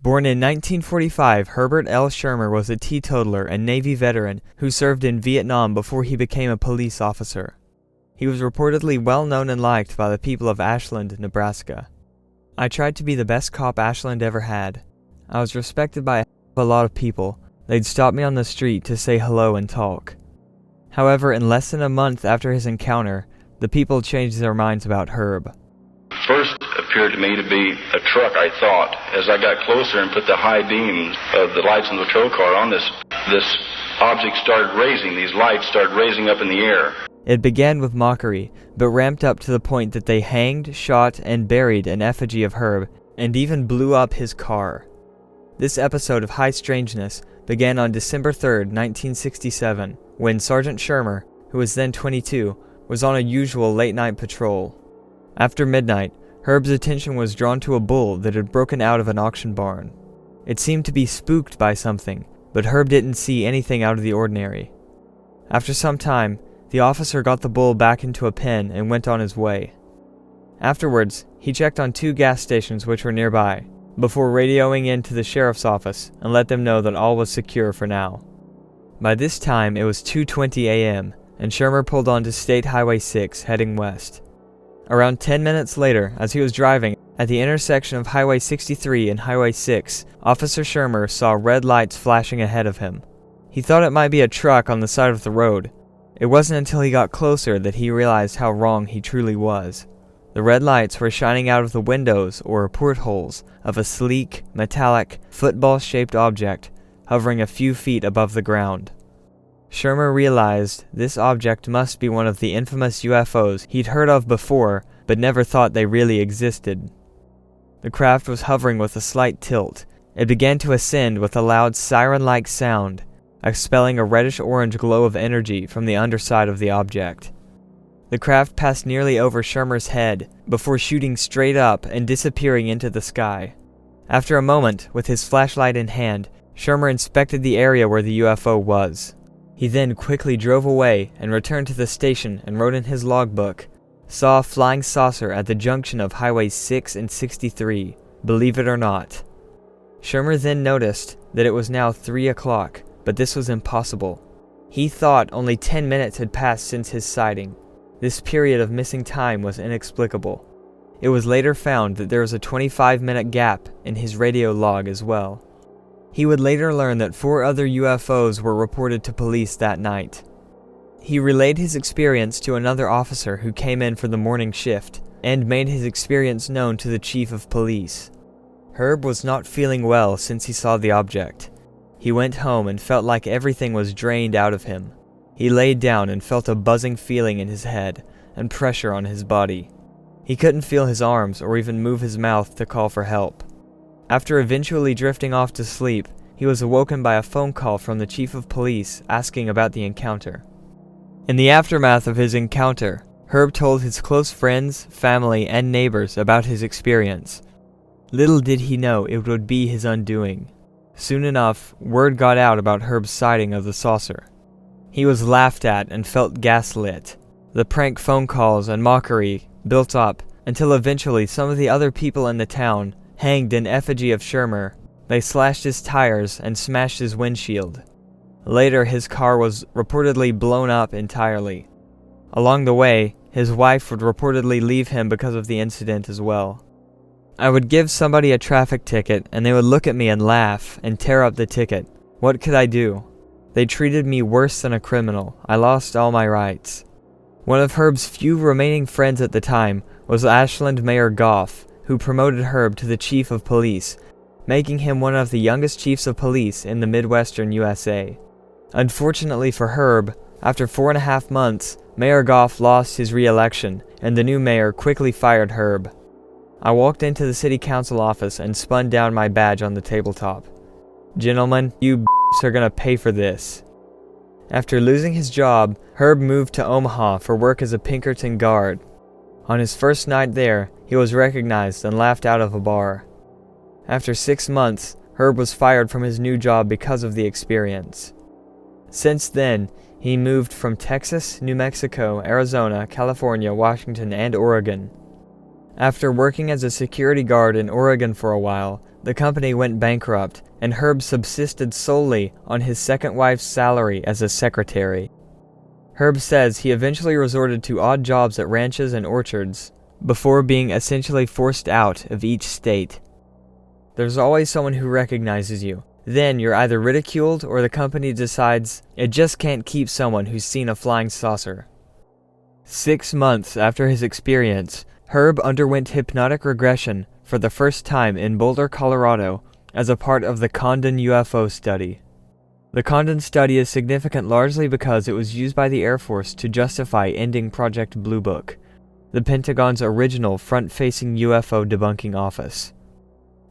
Born in 1945, Herbert L. Schirmer was a teetotaler and Navy veteran who served in Vietnam before he became a police officer. He was reportedly well known and liked by the people of Ashland, Nebraska. I tried to be the best cop Ashland ever had. I was respected by a lot of people. They'd stop me on the street to say hello and talk. However, in less than a month after his encounter, the people changed their minds about Herb. First appeared to me to be a truck, I thought. As I got closer and put the high beams of the lights in the patrol car on this object started raising. These lights started raising up in the air. It began with mockery, but ramped up to the point that they hanged, shot, and buried an effigy of Herb, and even blew up his car. This episode of High Strangeness began on December 3rd, 1967, when Sergeant Schirmer, who was then 22, was on a usual late-night patrol. After midnight, Herb's attention was drawn to a bull that had broken out of an auction barn. It seemed to be spooked by something, but Herb didn't see anything out of the ordinary. After some time, the officer got the bull back into a pen and went on his way. Afterwards, he checked on 2 gas stations which were nearby, before radioing in to the sheriff's office and let them know that all was secure for now. By this time, it was 2:20 a.m., and Schirmer pulled onto State Highway 6, heading west. Around 10 minutes later, as he was driving at the intersection of Highway 63 and Highway 6, Officer Schirmer saw red lights flashing ahead of him. He thought it might be a truck on the side of the road. It wasn't until he got closer that he realized how wrong he truly was. The red lights were shining out of the windows or portholes of a sleek, metallic, football-shaped object hovering a few feet above the ground. Schirmer realized this object must be one of the infamous UFOs he'd heard of before, but never thought they really existed. The craft was hovering with a slight tilt. It began to ascend with a loud siren-like sound, expelling a reddish-orange glow of energy from the underside of the object. The craft passed nearly over Schirmer's head, before shooting straight up and disappearing into the sky. After a moment, with his flashlight in hand, Schirmer inspected the area where the UFO was. He then quickly drove away and returned to the station and wrote in his logbook, "Saw a flying saucer at the junction of Highways 6 and 63, believe it or not." Schirmer then noticed that it was now 3 o'clock, but this was impossible. He thought only 10 minutes had passed since his sighting. This period of missing time was inexplicable. It was later found that there was a 25-minute gap in his radio log as well. He would later learn that 4 other UFOs were reported to police that night. He relayed his experience to another officer who came in for the morning shift, and made his experience known to the chief of police. Herb was not feeling well since he saw the object. He went home and felt like everything was drained out of him. He laid down and felt a buzzing feeling in his head and pressure on his body. He couldn't feel his arms or even move his mouth to call for help. After eventually drifting off to sleep, he was awoken by a phone call from the chief of police asking about the encounter. In the aftermath of his encounter, Herb told his close friends, family, and neighbors about his experience. Little did he know it would be his undoing. Soon enough, word got out about Herb's sighting of the saucer. He was laughed at and felt gaslit. The prank phone calls and mockery built up until eventually some of the other people in the town hanged an effigy of Schirmer. They slashed his tires and smashed his windshield. Later, his car was reportedly blown up entirely. Along the way, his wife would reportedly leave him because of the incident as well. I would give somebody a traffic ticket and they would look at me and laugh and tear up the ticket. What could I do? They treated me worse than a criminal. I lost all my rights. One of Herb's few remaining friends at the time was Ashland Mayor Goff, who promoted Herb to the chief of police, making him one of the youngest chiefs of police in the Midwestern USA. Unfortunately for Herb, after 4.5 months, Mayor Goff lost his re-election, and the new mayor quickly fired Herb. I walked into the city council office and spun down my badge on the tabletop. "Gentlemen, you are gonna pay for this." After losing his job, Herb moved to Omaha for work as a Pinkerton guard. On his first night there, he was recognized and laughed out of a bar. After 6 months, Herb was fired from his new job because of the experience. Since then, he moved from Texas, New Mexico, Arizona, California, Washington, and Oregon. After working as a security guard in Oregon for a while, the company went bankrupt, and Herb subsisted solely on his second wife's salary as a secretary. Herb says he eventually resorted to odd jobs at ranches and orchards, before being essentially forced out of each state. There's always someone who recognizes you. Then you're either ridiculed or the company decides it just can't keep someone who's seen a flying saucer. 6 months after his experience, Herb underwent hypnotic regression for the first time in Boulder, Colorado, as a part of the Condon UFO study. The Condon study is significant largely because it was used by the Air Force to justify ending Project Blue Book, the Pentagon's original front-facing UFO debunking office.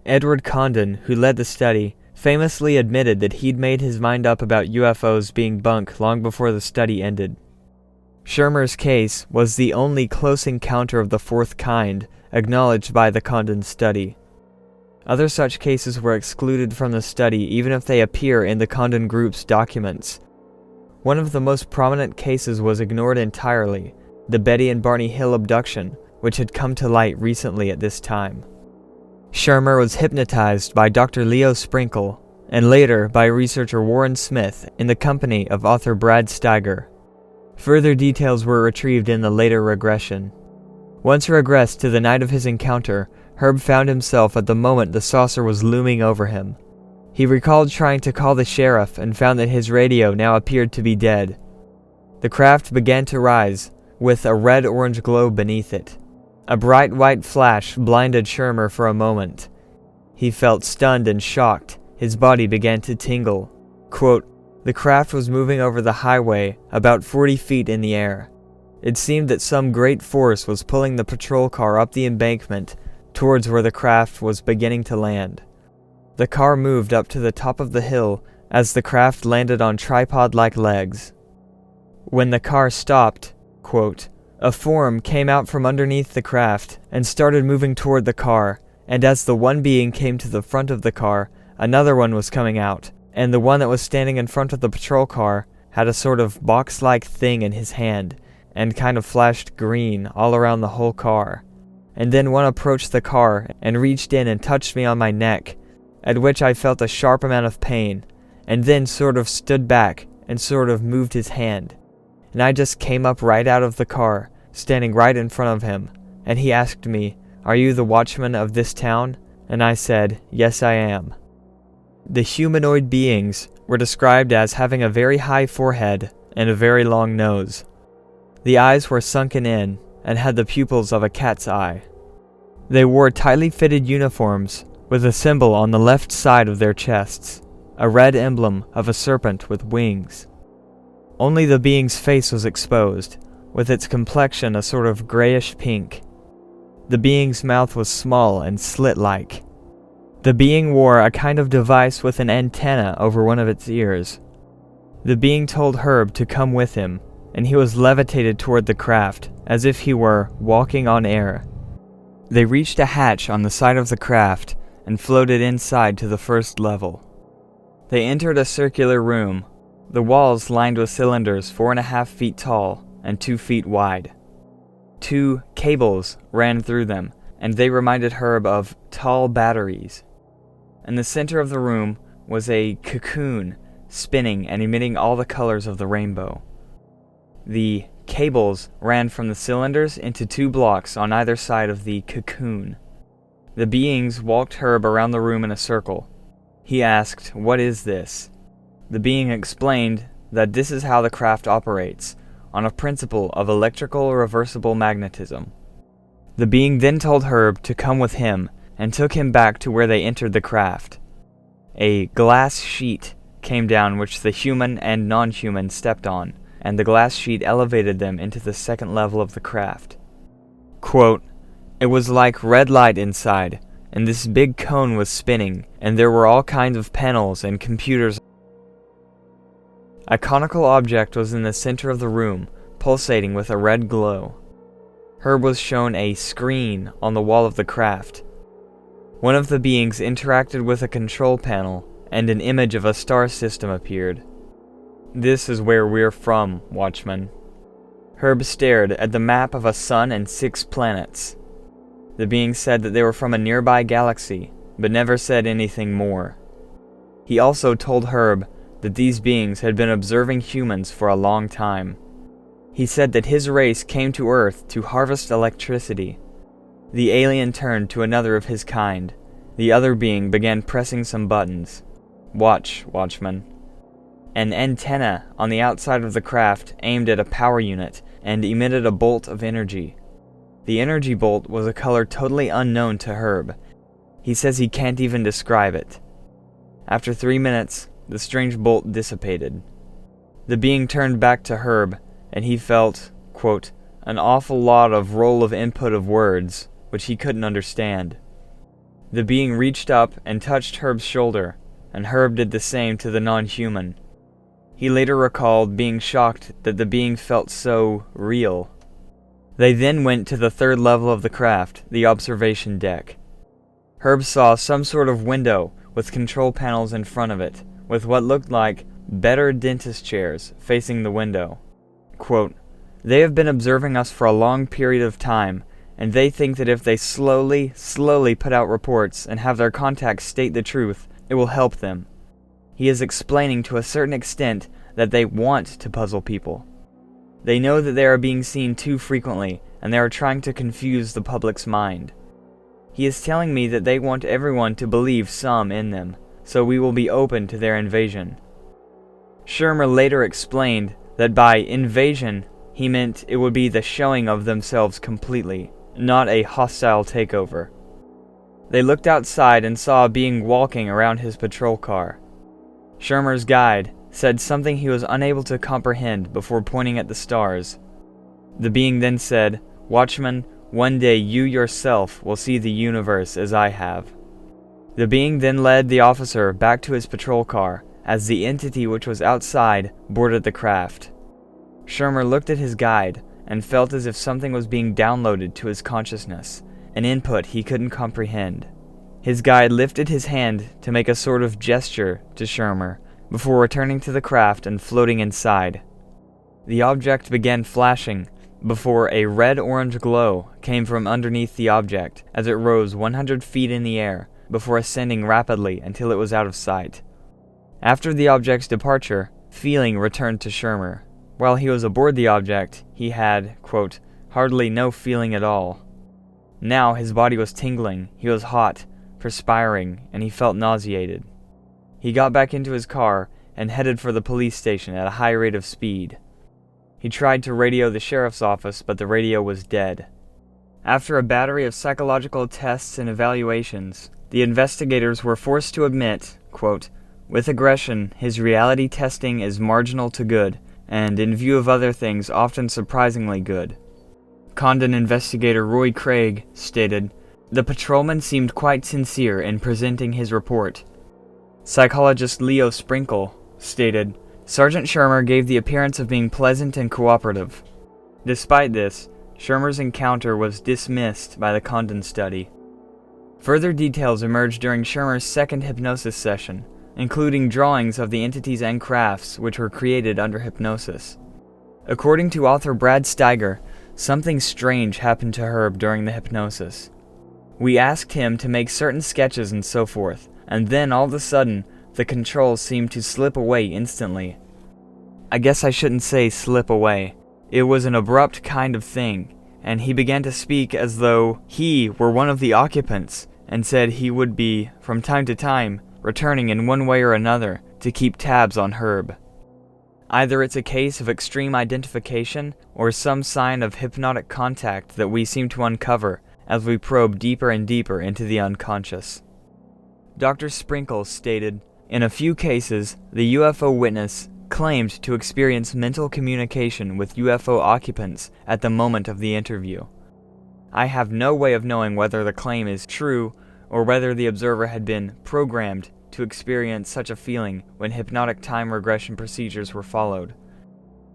Edward Condon, who led the study, famously admitted that he'd made his mind up about UFOs being bunk long before the study ended. Schirmer's case was the only close encounter of the fourth kind acknowledged by the Condon study. Other such cases were excluded from the study even if they appear in the Condon group's documents. One of the most prominent cases was ignored entirely, the Betty and Barney Hill abduction, which had come to light recently at this time. Schirmer was hypnotized by Dr. Leo Sprinkle, and later by researcher Warren Smith in the company of author Brad Steiger. Further details were retrieved in the later regression. Once regressed to the night of his encounter, Herb found himself at the moment the saucer was looming over him. He recalled trying to call the sheriff and found that his radio now appeared to be dead. The craft began to rise, with a red-orange glow beneath it. A bright white flash blinded Schirmer for a moment. He felt stunned and shocked. His body began to tingle. Quote, "The craft was moving over the highway about 40 feet in the air. It seemed that some great force was pulling the patrol car up the embankment towards where the craft was beginning to land. The car moved up to the top of the hill as the craft landed on tripod-like legs. When the car stopped," quote, "a form came out from underneath the craft and started moving toward the car, and as the one being came to the front of the car, another one was coming out, and the one that was standing in front of the patrol car had a sort of box-like thing in his hand, and kind of flashed green all around the whole car. And then one approached the car and reached in and touched me on my neck, at which I felt a sharp amount of pain, and then sort of stood back and sort of moved his hand. And I just came up right out of the car, standing right in front of him, and he asked me, 'Are you the watchman of this town?' And I said, 'Yes, I am.' The humanoid beings were described as having a very high forehead and a very long nose. The eyes were sunken in and had the pupils of a cat's eye. They wore tightly fitted uniforms with a symbol on the left side of their chests, a red emblem of a serpent with wings. Only the being's face was exposed, with its complexion a sort of grayish pink. The being's mouth was small and slit-like. The being wore a kind of device with an antenna over one of its ears. The being told Herb to come with him, and he was levitated toward the craft, as if he were walking on air. They reached a hatch on the side of the craft and floated inside to the first level. They entered a circular room, the walls lined with cylinders 4.5 feet tall and 2 feet wide. 2 cables ran through them, and they reminded Herb of tall batteries. In the center of the room was a cocoon spinning and emitting all the colors of the rainbow. The cables ran from the cylinders into 2 blocks on either side of the cocoon. The beings walked Herb around the room in a circle. He asked, "What is this?" The being explained that this is how the craft operates, on a principle of electrical reversible magnetism. The being then told Herb to come with him and took him back to where they entered the craft. A glass sheet came down which the human and non-human stepped on, and the glass sheet elevated them into the second level of the craft. Quote, "It was like red light inside, and this big cone was spinning, and there were all kinds of panels and computers. A conical object was in the center of the room, pulsating with a red glow. Herb was shown a screen on the wall of the craft. One of the beings interacted with a control panel, and an image of a star system appeared. This is where we're from, Watchman." Herb stared at the map of a sun and 6 planets. The being said that they were from a nearby galaxy, but never said anything more. He also told Herb that these beings had been observing humans for a long time. He said that his race came to Earth to harvest electricity. The alien turned to another of his kind. The other being began pressing some buttons. Watch, Watchman. An antenna on the outside of the craft aimed at a power unit and emitted a bolt of energy. The energy bolt was a color totally unknown to Herb. He says he can't even describe it. After 3 minutes, the strange bolt dissipated. The being turned back to Herb, and he felt, quote, an awful lot of roll of input of words, which he couldn't understand. The being reached up and touched Herb's shoulder, and Herb did the same to the non-human. He later recalled being shocked that the being felt so real. They then went to the third level of the craft, the observation deck. Herb saw some sort of window with control panels in front of it, with what looked like better dentist chairs facing the window. Quote, they have been observing us for a long period of time, and they think that if they slowly put out reports and have their contacts state the truth, it will help them. He is explaining to a certain extent that they want to puzzle people. They know that they are being seen too frequently, and they are trying to confuse the public's mind. He is telling me that they want everyone to believe some in them, so we will be open to their invasion. Schirmer later explained that by invasion, he meant it would be the showing of themselves completely, not a hostile takeover. They looked outside and saw a being walking around his patrol car. Schirmer's guide said something he was unable to comprehend before pointing at the stars. The being then said, Watchman, one day you yourself will see the universe as I have. The being then led the officer back to his patrol car, as the entity which was outside boarded the craft. Schirmer looked at his guide and felt as if something was being downloaded to his consciousness, an input he couldn't comprehend. His guide lifted his hand to make a sort of gesture to Schirmer, before returning to the craft and floating inside. The object began flashing, before a red-orange glow came from underneath the object as it rose 100 feet in the air, before ascending rapidly until it was out of sight. After the object's departure, feeling returned to Schirmer. While he was aboard the object, he had, quote, hardly no feeling at all. Now his body was tingling, he was hot, perspiring, and he felt nauseated. He got back into his car and headed for the police station at a high rate of speed. He tried to radio the sheriff's office, but the radio was dead. After a battery of psychological tests and evaluations, the investigators were forced to admit, quote, with aggression, his reality testing is marginal to good, and in view of other things, often surprisingly good. Condon investigator Roy Craig stated, the patrolman seemed quite sincere in presenting his report. Psychologist Leo Sprinkle stated, Sergeant Schirmer gave the appearance of being pleasant and cooperative. Despite this, Schirmer's encounter was dismissed by the Condon study. Further details emerged during Schirmer's second hypnosis session, including drawings of the entities and crafts which were created under hypnosis. According to author Brad Steiger, something strange happened to Herb during the hypnosis. We asked him to make certain sketches and so forth, and then all of a sudden, the controls seemed to slip away instantly. I guess I shouldn't say slip away. It was an abrupt kind of thing, and he began to speak as though he were one of the occupants, and said he would be, from time to time, returning in one way or another to keep tabs on Herb. Either it's a case of extreme identification or some sign of hypnotic contact that we seem to uncover as we probe deeper and deeper into the unconscious. Dr. Sprinkle stated, in a few cases, the UFO witness claimed to experience mental communication with UFO occupants at the moment of the interview. I have no way of knowing whether the claim is true or whether the observer had been programmed to experience such a feeling when hypnotic time regression procedures were followed.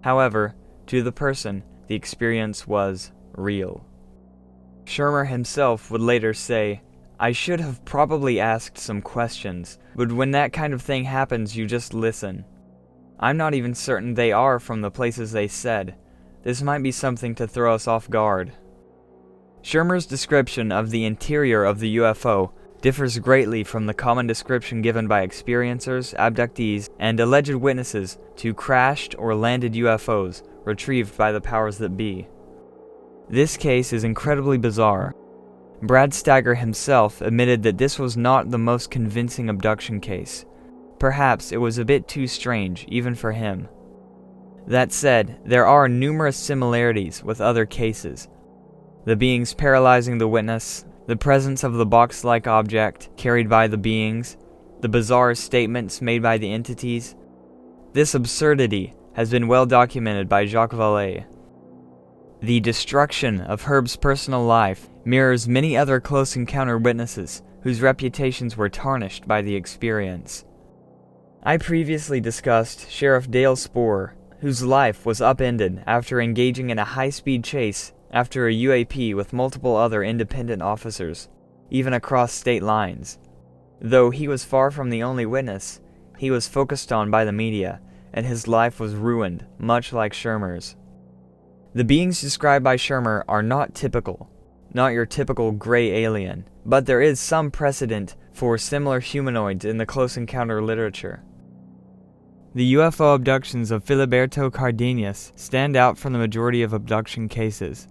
However, to the person, the experience was real. Schirmer himself would later say, I should have probably asked some questions, but when that kind of thing happens, you just listen. I'm not even certain they are from the places they said. This might be something to throw us off guard. Schirmer's description of the interior of the UFO differs greatly from the common description given by experiencers, abductees, and alleged witnesses to crashed or landed UFOs retrieved by the powers that be. This case is incredibly bizarre. Brad Steiger himself admitted that this was not the most convincing abduction case. Perhaps it was a bit too strange, even for him. That said, there are numerous similarities with other cases. The beings paralyzing the witness, the presence of the box-like object carried by the beings, the bizarre statements made by the entities. This absurdity has been well documented by Jacques Vallée. The destruction of Herb's personal life mirrors many other close encounter witnesses whose reputations were tarnished by the experience. I previously discussed Sheriff Dale Spoor, whose life was upended after engaging in a high-speed chase after a UAP with multiple other independent officers, even across state lines. Though he was far from the only witness, he was focused on by the media, and his life was ruined, much like Schirmer's. The beings described by Schirmer are not typical, not your typical gray alien, but there is some precedent for similar humanoids in the close encounter literature. The UFO abductions of Filiberto Cardenas stand out from the majority of abduction cases.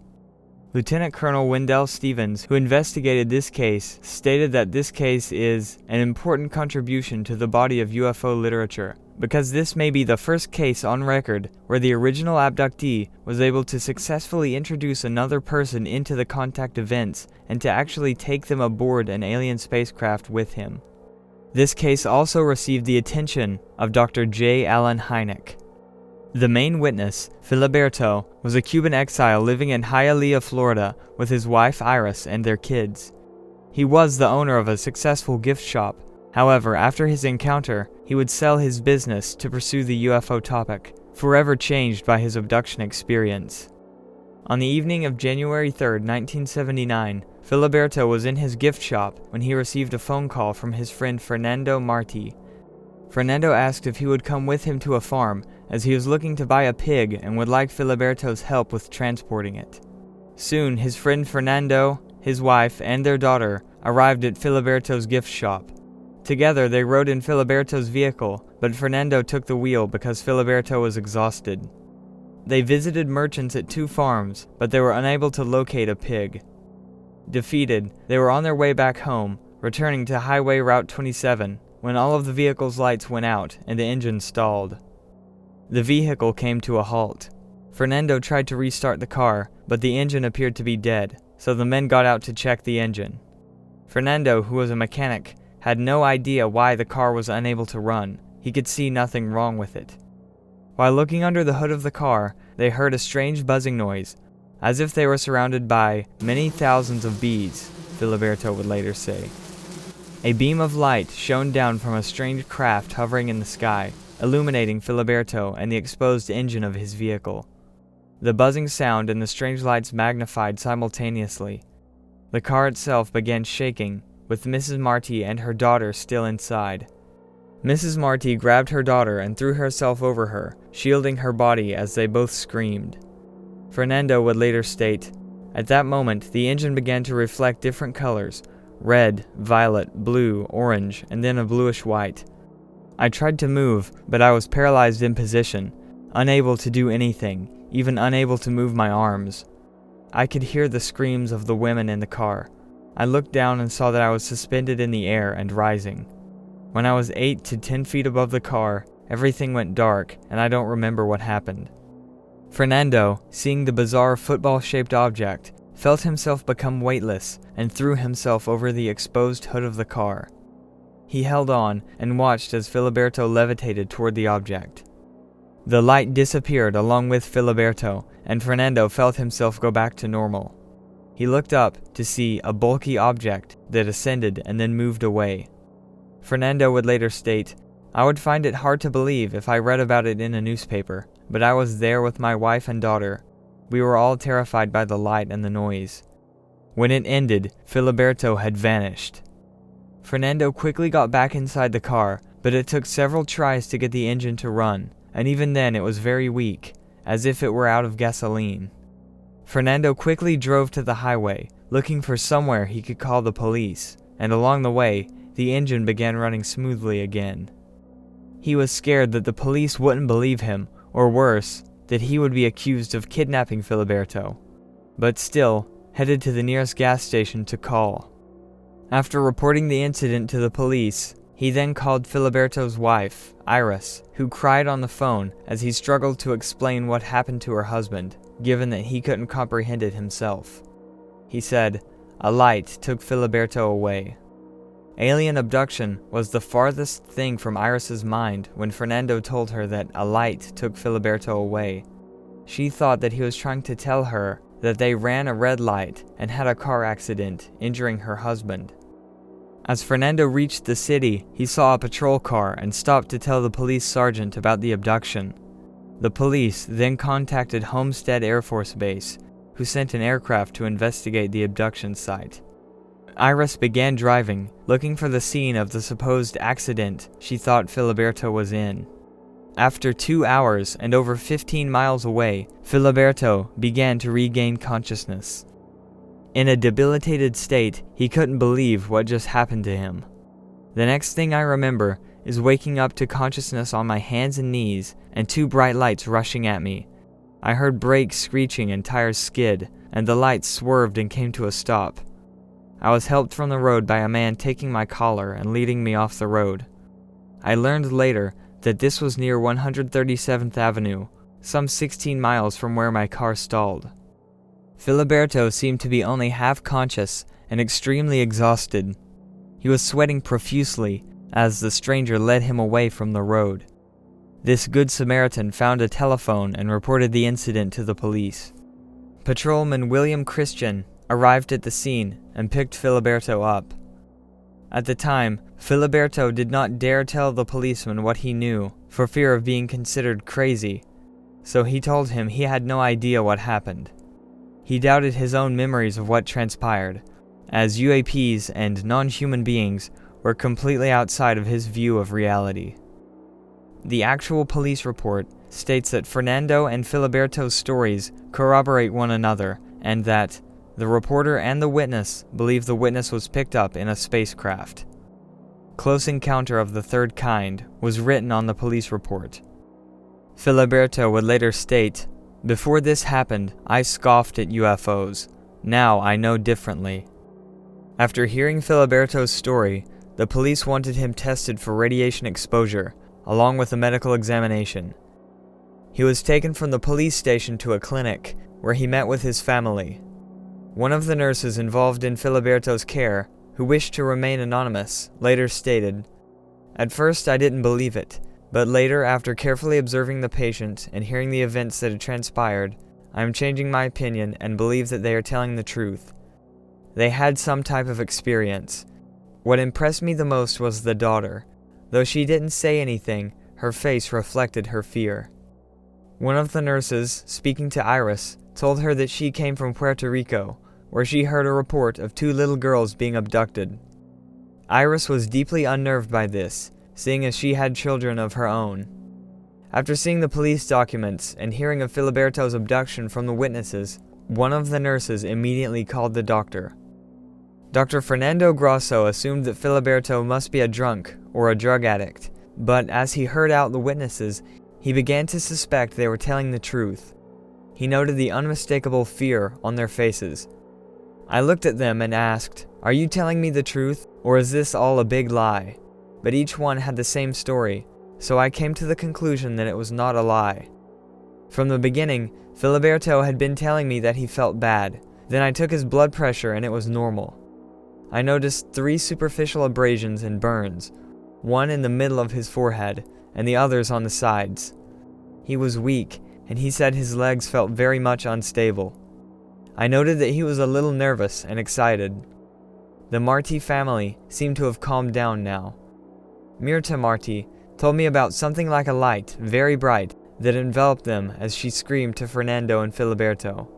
Lieutenant Colonel Wendell Stevens, who investigated this case, stated that this case is an important contribution to the body of UFO literature, because this may be the first case on record where the original abductee was able to successfully introduce another person into the contact events and to actually take them aboard an alien spacecraft with him. This case also received the attention of Dr. J. Allen Hynek. The main witness, Filiberto, was a Cuban exile living in Hialeah, Florida, with his wife Iris and their kids. He was the owner of a successful gift shop. However, after his encounter, he would sell his business to pursue the UFO topic, forever changed by his abduction experience. On the evening of January 3, 1979, Filiberto was in his gift shop when he received a phone call from his friend Fernando Marti. Fernando asked if he would come with him to a farm, as he was looking to buy a pig and would like Filiberto's help with transporting it. Soon, his friend Fernando, his wife, and their daughter arrived at Filiberto's gift shop. Together, they rode in Filiberto's vehicle, but Fernando took the wheel because Filiberto was exhausted. They visited merchants at 2 farms, but they were unable to locate a pig. Defeated, they were on their way back home, returning to Highway Route 27, when all of the vehicle's lights went out and the engine stalled. The vehicle came to a halt. Fernando tried to restart the car, but the engine appeared to be dead, so the men got out to check the engine. Fernando, who was a mechanic, had no idea why the car was unable to run. He could see nothing wrong with it. While looking under the hood of the car, they heard a strange buzzing noise, as if they were surrounded by many thousands of bees, Filiberto would later say. A beam of light shone down from a strange craft hovering in the sky, illuminating Filiberto and the exposed engine of his vehicle. The buzzing sound and the strange lights magnified simultaneously. The car itself began shaking, with Mrs. Marti and her daughter still inside. Mrs. Marti grabbed her daughter and threw herself over her, shielding her body as they both screamed. Fernando would later state, "At that moment, the engine began to reflect different colors, red, violet, blue, orange, and then a bluish white. I tried to move, but I was paralyzed in position, unable to do anything, even unable to move my arms. I could hear the screams of the women in the car. I looked down and saw that I was suspended in the air and rising. When I was 8 to 10 feet above the car, everything went dark, and I don't remember what happened." Fernando, seeing the bizarre football-shaped object, felt himself become weightless and threw himself over the exposed hood of the car. He held on and watched as Filiberto levitated toward the object. The light disappeared along with Filiberto, and Fernando felt himself go back to normal. He looked up to see a bulky object that ascended and then moved away. Fernando would later state, "I would find it hard to believe if I read about it in a newspaper, but I was there with my wife and daughter. We were all terrified by the light and the noise." When it ended, Filiberto had vanished. Fernando quickly got back inside the car, but it took several tries to get the engine to run, and even then it was very weak, as if it were out of gasoline. Fernando quickly drove to the highway, looking for somewhere he could call the police, and along the way, the engine began running smoothly again. He was scared that the police wouldn't believe him, or worse, that he would be accused of kidnapping Filiberto, but still headed to the nearest gas station to call. After reporting the incident to the police, he then called Filiberto's wife, Iris, who cried on the phone as he struggled to explain what happened to her husband, given that he couldn't comprehend it himself. He said, "A light took Filiberto away." Alien abduction was the farthest thing from Iris's mind when Fernando told her that a light took Filiberto away. She thought that he was trying to tell her that they ran a red light and had a car accident, injuring her husband. As Fernando reached the city, he saw a patrol car and stopped to tell the police sergeant about the abduction. The police then contacted Homestead Air Force Base, who sent an aircraft to investigate the abduction site. Iris began driving, looking for the scene of the supposed accident she thought Filiberto was in. After 2 hours and over 15 miles away, Filiberto began to regain consciousness. In a debilitated state, he couldn't believe what just happened to him. The next thing I remember is waking up to consciousness on my hands and knees and 2 bright lights rushing at me. I heard brakes screeching and tires skid, and the lights swerved and came to a stop. I was helped from the road by a man taking my collar and leading me off the road. I learned later that this was near 137th Avenue, some 16 miles from where my car stalled. Filiberto seemed to be only half conscious and extremely exhausted. He was sweating profusely as the stranger led him away from the road. This good Samaritan found a telephone and reported the incident to the police. Patrolman William Christian arrived at the scene and picked Filiberto up. At the time, Filiberto did not dare tell the policeman what he knew for fear of being considered crazy, so he told him he had no idea what happened. He doubted his own memories of what transpired, as UAPs and non-human beings were completely outside of his view of reality. The actual police report states that Fernando and Filiberto's stories corroborate one another, and that the reporter and the witness believe the witness was picked up in a spacecraft. Close Encounter of the Third Kind was written on the police report. Filiberto would later state, "Before this happened, I scoffed at UFOs. Now I know differently." After hearing Filiberto's story, the police wanted him tested for radiation exposure, along with a medical examination. He was taken from the police station to a clinic, where he met with his family. One of the nurses involved in Filiberto's care, who wished to remain anonymous, later stated, "At first I didn't believe it, but later, after carefully observing the patient and hearing the events that had transpired, I am changing my opinion and believe that they are telling the truth. They had some type of experience. What impressed me the most was the daughter. Though she didn't say anything, her face reflected her fear." One of the nurses, speaking to Iris, told her that she came from Puerto Rico, where she heard a report of 2 little girls being abducted. Iris was deeply unnerved by this, seeing as she had children of her own. After seeing the police documents and hearing of Filiberto's abduction from the witnesses, one of the nurses immediately called the doctor. Dr. Fernando Grosso assumed that Filiberto must be a drunk or a drug addict, but as he heard out the witnesses, he began to suspect they were telling the truth. He noted the unmistakable fear on their faces. I looked at them and asked, "Are you telling me the truth, or is this all a big lie?" But each one had the same story, so I came to the conclusion that it was not a lie. From the beginning, Filiberto had been telling me that he felt bad. Then I took his blood pressure and it was normal. I noticed 3 superficial abrasions and burns, one in the middle of his forehead, and the others on the sides. He was weak, and he said his legs felt very much unstable. I noted that he was a little nervous and excited. The Marti family seemed to have calmed down now. Mirta Marti told me about something like a light, very bright, that enveloped them as she screamed to Fernando and Filiberto.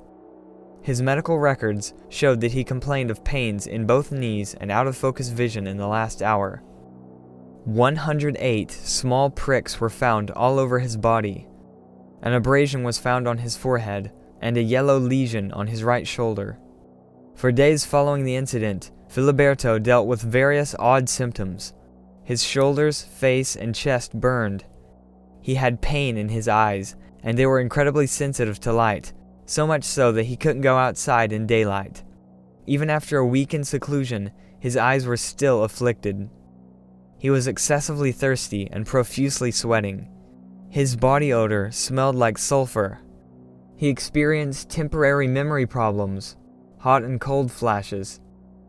His medical records showed that he complained of pains in both knees and out-of-focus vision in the last hour. 108 small pricks were found all over his body. An abrasion was found on his forehead, and a yellow lesion on his right shoulder. For days following the incident, Filiberto dealt with various odd symptoms. His shoulders, face, and chest burned. He had pain in his eyes, and they were incredibly sensitive to light, so much so that he couldn't go outside in daylight. Even after a week in seclusion, his eyes were still afflicted. He was excessively thirsty and profusely sweating. His body odor smelled like sulfur. He experienced temporary memory problems, hot and cold flashes.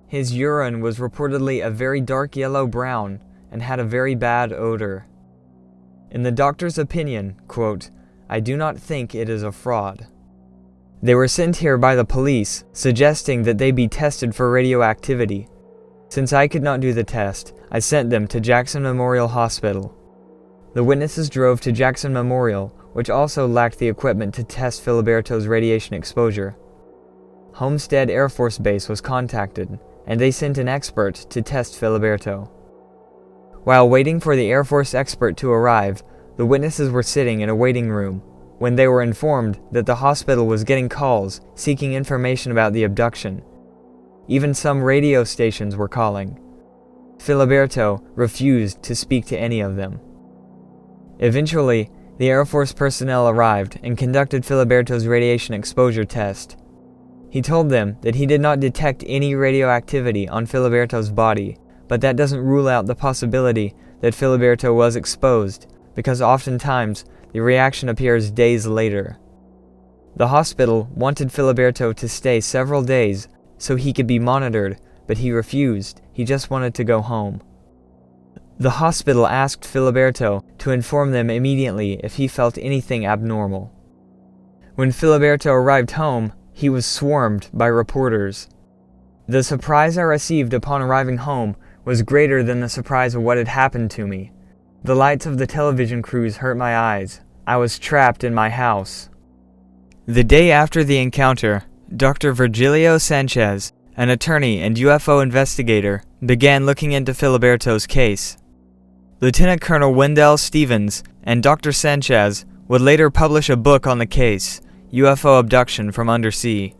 His urine was reportedly a very dark yellow-brown and had a very bad odor. In the doctor's opinion, quote, "I do not think it is a fraud." They were sent here by the police, suggesting that they be tested for radioactivity. Since I could not do the test, I sent them to Jackson Memorial Hospital. The witnesses drove to Jackson Memorial, which also lacked the equipment to test Filiberto's radiation exposure. Homestead Air Force Base was contacted, and they sent an expert to test Filiberto. While waiting for the Air Force expert to arrive, the witnesses were sitting in a waiting room when they were informed that the hospital was getting calls seeking information about the abduction. Even some radio stations were calling. Filiberto refused to speak to any of them. Eventually, the Air Force personnel arrived and conducted Filiberto's radiation exposure test. He told them that he did not detect any radioactivity on Filiberto's body, but that doesn't rule out the possibility that Filiberto was exposed, because oftentimes the reaction appears days later. The hospital wanted Filiberto to stay several days so he could be monitored, but he refused. He just wanted to go home. The hospital asked Filiberto to inform them immediately if he felt anything abnormal. When Filiberto arrived home, he was swarmed by reporters. The surprise I received upon arriving home was greater than the surprise of what had happened to me. The lights of the television crews hurt my eyes. I was trapped in my house. The day after the encounter, Dr. Virgilio Sanchez, an attorney and UFO investigator, began looking into Filiberto's case. Lieutenant Colonel Wendell Stevens and Dr. Sanchez would later publish a book on the case, UFO Abduction from Undersea.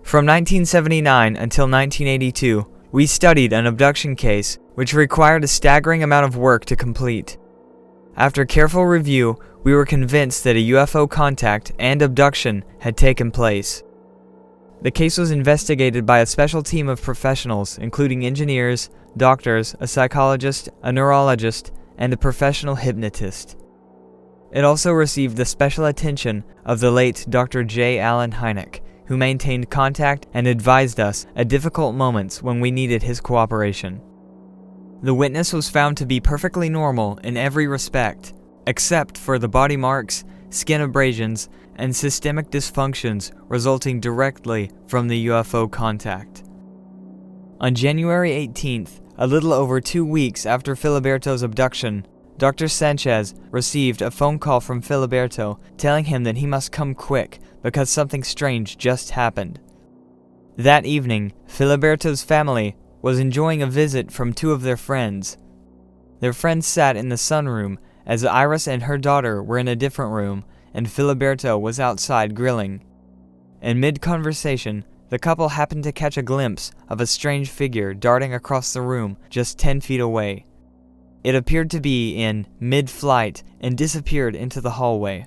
From 1979 until 1982, we studied an abduction case which required a staggering amount of work to complete. After careful review, we were convinced that a UFO contact and abduction had taken place. The case was investigated by a special team of professionals, including engineers, doctors, a psychologist, a neurologist, and a professional hypnotist. It also received the special attention of the late Dr. J. Allen Hynek, who maintained contact and advised us at difficult moments when we needed his cooperation. The witness was found to be perfectly normal in every respect, except for the body marks, skin abrasions, and systemic dysfunctions resulting directly from the UFO contact. On January 18th, a little over 2 weeks after Filiberto's abduction, Dr. Sanchez received a phone call from Filiberto telling him that he must come quick because something strange just happened. That evening, Filiberto's family was enjoying a visit from 2 of their friends. Their friends sat in the sunroom as Iris and her daughter were in a different room, and Filiberto was outside grilling. In mid-conversation, the couple happened to catch a glimpse of a strange figure darting across the room just 10 feet away. It appeared to be in mid-flight and disappeared into the hallway.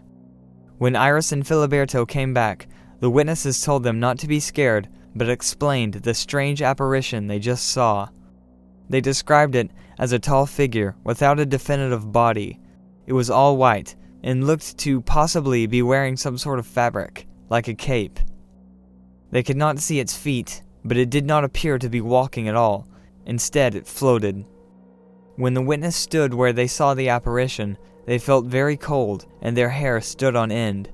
When Iris and Filiberto came back, the witnesses told them not to be scared, but explained the strange apparition they just saw. They described it as a tall figure without a definitive body. It was all white and looked to possibly be wearing some sort of fabric, like a cape. They could not see its feet, but it did not appear to be walking at all. Instead, it floated. When the witness stood where they saw the apparition, they felt very cold and their hair stood on end.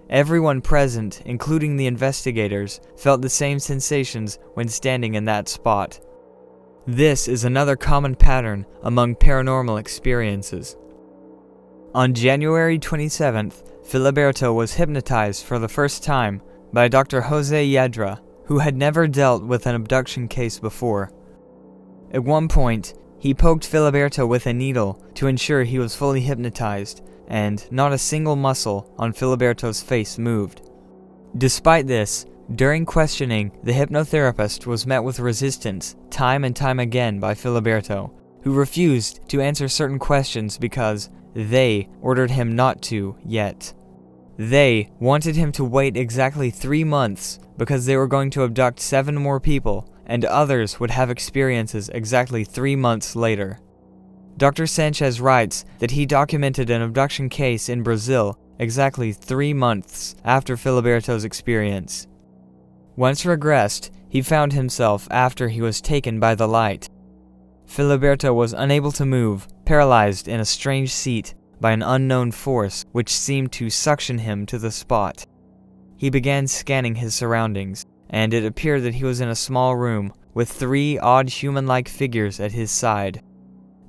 Everyone present, including the investigators, felt the same sensations when standing in that spot. This is another common pattern among paranormal experiences. On January 27th, Filiberto was hypnotized for the first time by Dr. Jose Yedra, who had never dealt with an abduction case before. At one point, he poked Filiberto with a needle to ensure he was fully hypnotized, and not a single muscle on Filiberto's face moved. Despite this, During questioning, the hypnotherapist was met with resistance time and time again by Filiberto, who refused to answer certain questions because they ordered him not to yet. They wanted him to wait exactly 3 months because they were going to abduct 7 more people, and others would have experiences exactly 3 months later. Dr. Sanchez writes that he documented an abduction case in Brazil exactly 3 months after Filiberto's experience. Once regressed, he found himself after he was taken by the light. Filiberto was unable to move, paralyzed in a strange seat by an unknown force which seemed to suction him to the spot. He began scanning his surroundings, and it appeared that he was in a small room with 3 odd human-like figures at his side.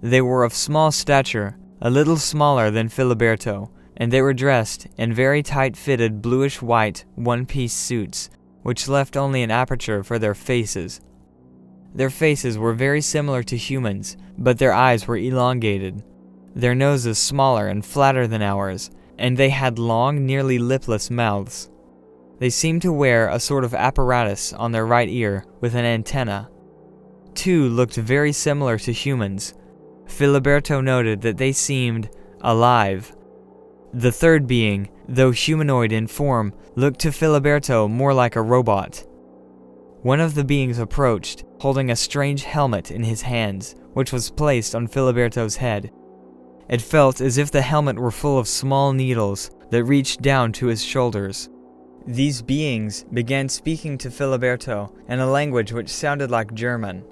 They were of small stature, a little smaller than Filiberto, and they were dressed in very tight-fitted bluish-white one-piece suits, which left only an aperture for their faces. Their faces were very similar to humans, but their eyes were elongated, their noses smaller and flatter than ours, and they had long, nearly lipless mouths. They seemed to wear a sort of apparatus on their right ear with an antenna. 2 looked very similar to humans. Filiberto noted that they seemed alive. The 3rd being, though humanoid in form, looked to Filiberto more like a robot. One of the beings approached, holding a strange helmet in his hands, which was placed on Filiberto's head. It felt as if the helmet were full of small needles that reached down to his shoulders. These beings began speaking to Filiberto in a language which sounded like German.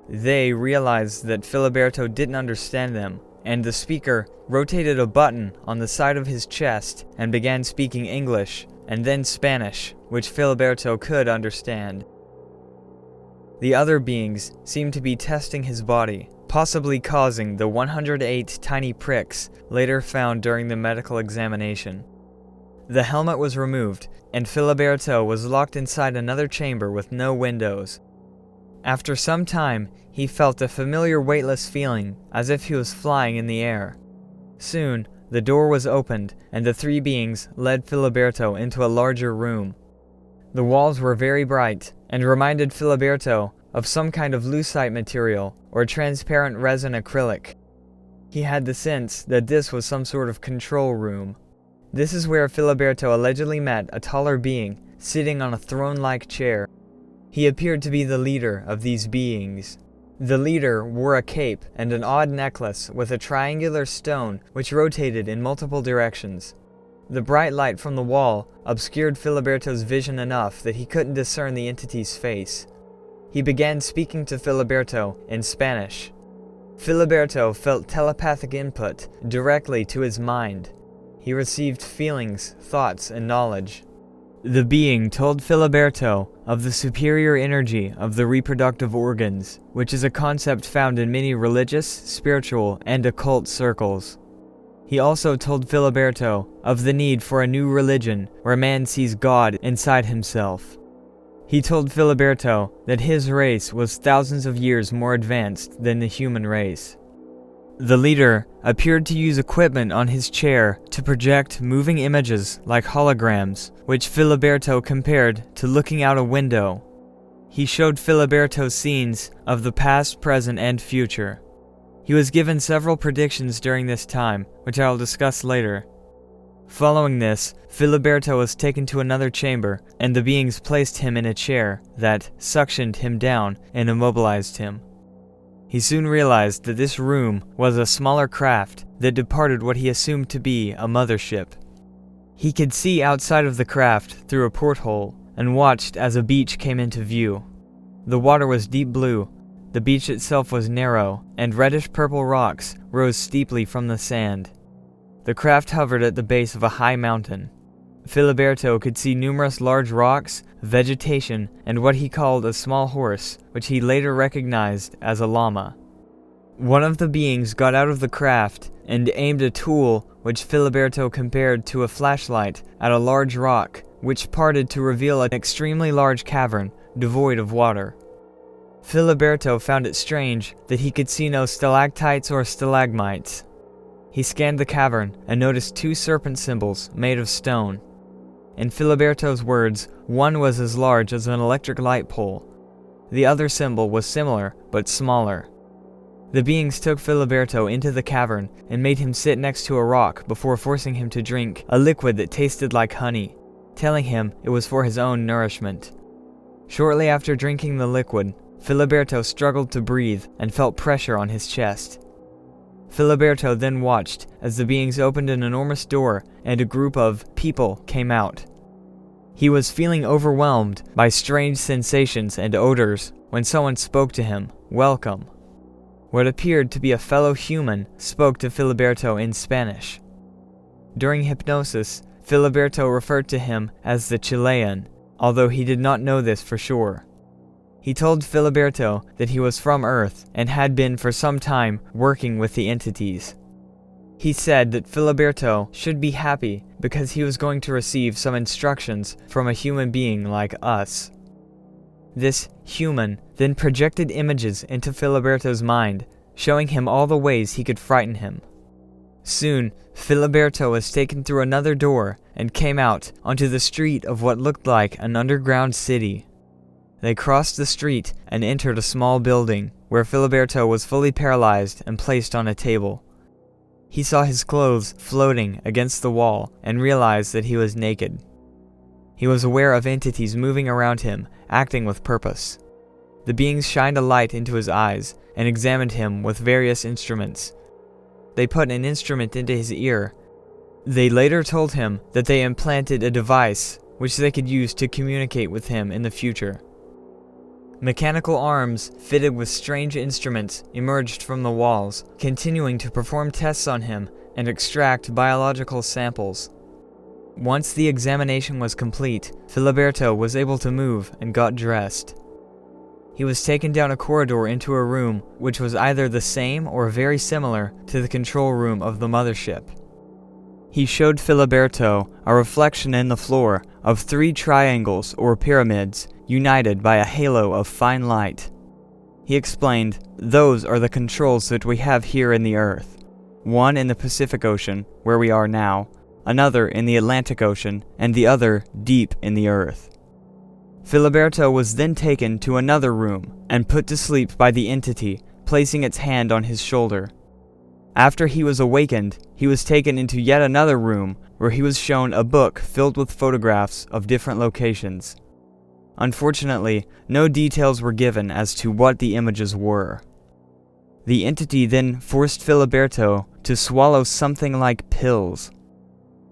They realized that Filiberto didn't understand them, and the speaker rotated a button on the side of his chest and began speaking English, and then Spanish, which Filiberto could understand. The other beings seemed to be testing his body, possibly causing the 108 tiny pricks later found during the medical examination. The helmet was removed, and Filiberto was locked inside another chamber with no windows. After some time, he felt a familiar weightless feeling, as if he was flying in the air. Soon, the door was opened, and the 3 beings led Filiberto into a larger room. The walls were very bright, and reminded Filiberto of some kind of lucite material or transparent resin acrylic. He had the sense that this was some sort of control room. This is where Filiberto allegedly met a taller being sitting on a throne-like chair. He appeared to be the leader of these beings. The leader wore a cape and an odd necklace with a triangular stone which rotated in multiple directions. The bright light from the wall obscured Filiberto's vision enough that he couldn't discern the entity's face. He began speaking to Filiberto in Spanish. Filiberto felt telepathic input directly to his mind. He received feelings, thoughts, and knowledge. The being told Filiberto of the superior energy of the reproductive organs, which is a concept found in many religious, spiritual, and occult circles. He also told Filiberto of the need for a new religion where man sees God inside himself. He told Filiberto that his race was thousands of years more advanced than the human race. The leader appeared to use equipment on his chair to project moving images like holograms, which Filiberto compared to looking out a window. He showed Filiberto scenes of the past, present, and future. He was given several predictions during this time, which I will discuss later. Following this, Filiberto was taken to another chamber, and the beings placed him in a chair that suctioned him down and immobilized him. He soon realized that this room was a smaller craft that departed what he assumed to be a mothership. He could see outside of the craft through a porthole and watched as a beach came into view. The water was deep blue, the beach itself was narrow, and reddish-purple rocks rose steeply from the sand. The craft hovered at the base of a high mountain. Filiberto could see numerous large rocks, vegetation, and what he called a small horse, which he later recognized as a llama. One of the beings got out of the craft and aimed a tool which Filiberto compared to a flashlight at a large rock, which parted to reveal an extremely large cavern devoid of water. Filiberto found it strange that he could see no stalactites or stalagmites. He scanned the cavern and noticed 2 serpent symbols made of stone. In Filiberto's words, one was as large as an electric light pole. The other symbol was similar, but smaller. The beings took Filiberto into the cavern and made him sit next to a rock before forcing him to drink a liquid that tasted like honey, telling him it was for his own nourishment. Shortly after drinking the liquid, Filiberto struggled to breathe and felt pressure on his chest. Filiberto then watched as the beings opened an enormous door and a group of people came out. He was feeling overwhelmed by strange sensations and odors when someone spoke to him, "Welcome." What appeared to be a fellow human spoke to Filiberto in Spanish. During hypnosis, Filiberto referred to him as the Chilean, although he did not know this for sure. He told Filiberto that he was from Earth and had been for some time working with the entities. He said that Filiberto should be happy because he was going to receive some instructions from a human being like us. This human then projected images into Filiberto's mind, showing him all the ways he could frighten him. Soon, Filiberto was taken through another door and came out onto the street of what looked like an underground city. They crossed the street and entered a small building, where Filiberto was fully paralyzed and placed on a table. He saw his clothes floating against the wall and realized that he was naked. He was aware of entities moving around him, acting with purpose. The beings shined a light into his eyes and examined him with various instruments. They put an instrument into his ear. They later told him that they implanted a device which they could use to communicate with him in the future. Mechanical arms fitted with strange instruments emerged from the walls, continuing to perform tests on him and extract biological samples. Once the examination was complete, Filiberto was able to move and got dressed. He was taken down a corridor into a room which was either the same or very similar to the control room of the mothership. He showed Filiberto a reflection in the floor of 3 triangles or pyramids united by a halo of fine light. He explained, "Those are the controls that we have here in the Earth. One in the Pacific Ocean, where we are now, another in the Atlantic Ocean, and the other deep in the Earth." Filiberto was then taken to another room and put to sleep by the entity, placing its hand on his shoulder. After he was awakened, he was taken into yet another room where he was shown a book filled with photographs of different locations. Unfortunately, no details were given as to what the images were. The entity then forced Filiberto to swallow something like pills.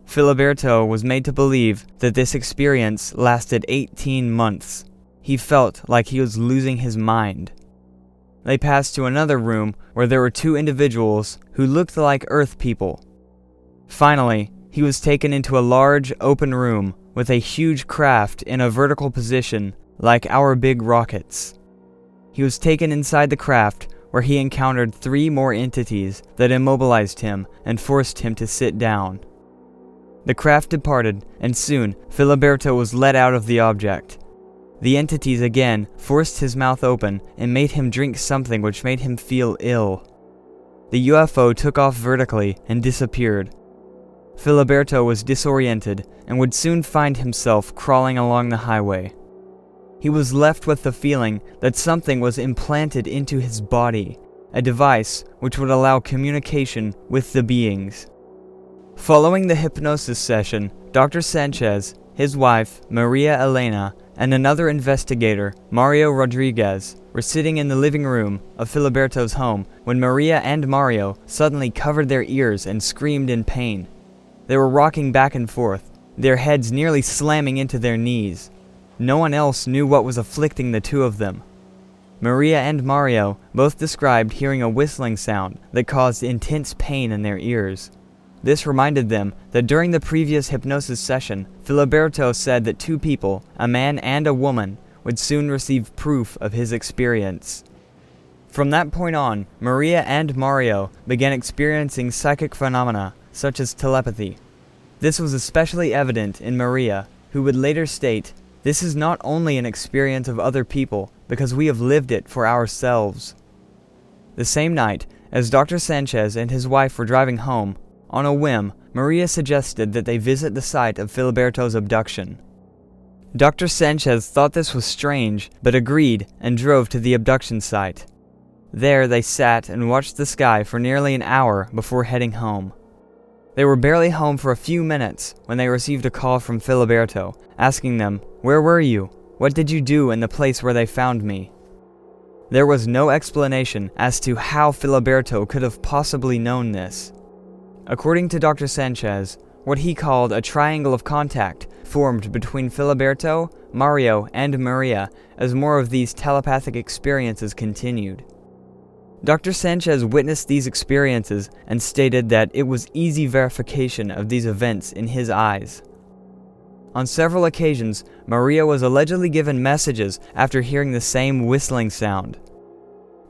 Filiberto was made to believe that this experience lasted 18 months. He felt like he was losing his mind. They passed to another room where there were 2 individuals who looked like Earth people. Finally, he was taken into a large, open room with a huge craft in a vertical position like our big rockets. He was taken inside the craft where he encountered 3 more entities that immobilized him and forced him to sit down. The craft departed, and soon Filiberto was let out of the object. The entities again forced his mouth open and made him drink something which made him feel ill. The UFO took off vertically and disappeared. Filiberto was disoriented and would soon find himself crawling along the highway. He was left with the feeling that something was implanted into his body, a device which would allow communication with the beings. Following the hypnosis session, Dr. Sanchez, his wife, Maria Elena, and another investigator, Mario Rodriguez, were sitting in the living room of Filiberto's home when Maria and Mario suddenly covered their ears and screamed in pain. They were rocking back and forth, their heads nearly slamming into their knees. No one else knew what was afflicting the 2 of them. Maria and Mario both described hearing a whistling sound that caused intense pain in their ears. This reminded them that during the previous hypnosis session, Filiberto said that 2 people, a man and a woman, would soon receive proof of his experience. From that point on, Maria and Mario began experiencing psychic phenomena, such as telepathy. This was especially evident in Maria, who would later state, "This is not only an experience of other people, because we have lived it for ourselves." The same night, as Dr. Sanchez and his wife were driving home, on a whim, Maria suggested that they visit the site of Filiberto's abduction. Dr. Sanchez thought this was strange, but agreed and drove to the abduction site. There they sat and watched the sky for nearly an hour before heading home. They were barely home for a few minutes when they received a call from Filiberto, asking them, "Where were you? What did you do in the place where they found me?" There was no explanation as to how Filiberto could have possibly known this. According to Dr. Sanchez, what he called a triangle of contact formed between Filiberto, Mario, and Maria as more of these telepathic experiences continued. Dr. Sanchez witnessed these experiences and stated that it was easy verification of these events in his eyes. On several occasions, Maria was allegedly given messages after hearing the same whistling sound.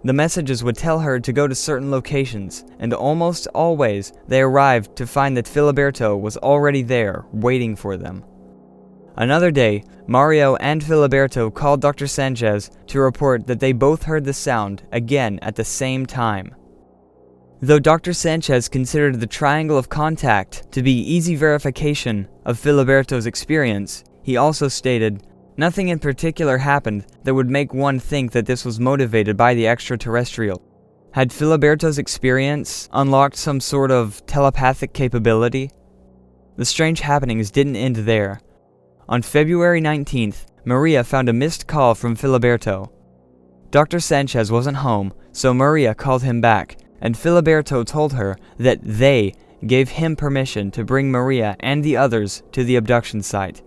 The messages would tell her to go to certain locations, and almost always they arrived to find that Filiberto was already there, waiting for them. Another day, Mario and Filiberto called Dr. Sanchez to report that they both heard the sound again at the same time. Though Dr. Sanchez considered the triangle of contact to be easy verification of Filiberto's experience, he also stated, "Nothing in particular happened that would make one think that this was motivated by the extraterrestrial. Had Filiberto's experience unlocked some sort of telepathic capability?" The strange happenings didn't end there. On February 19th, Maria found a missed call from Filiberto. Dr. Sanchez wasn't home, so Maria called him back, and Filiberto told her that they gave him permission to bring Maria and the others to the abduction site.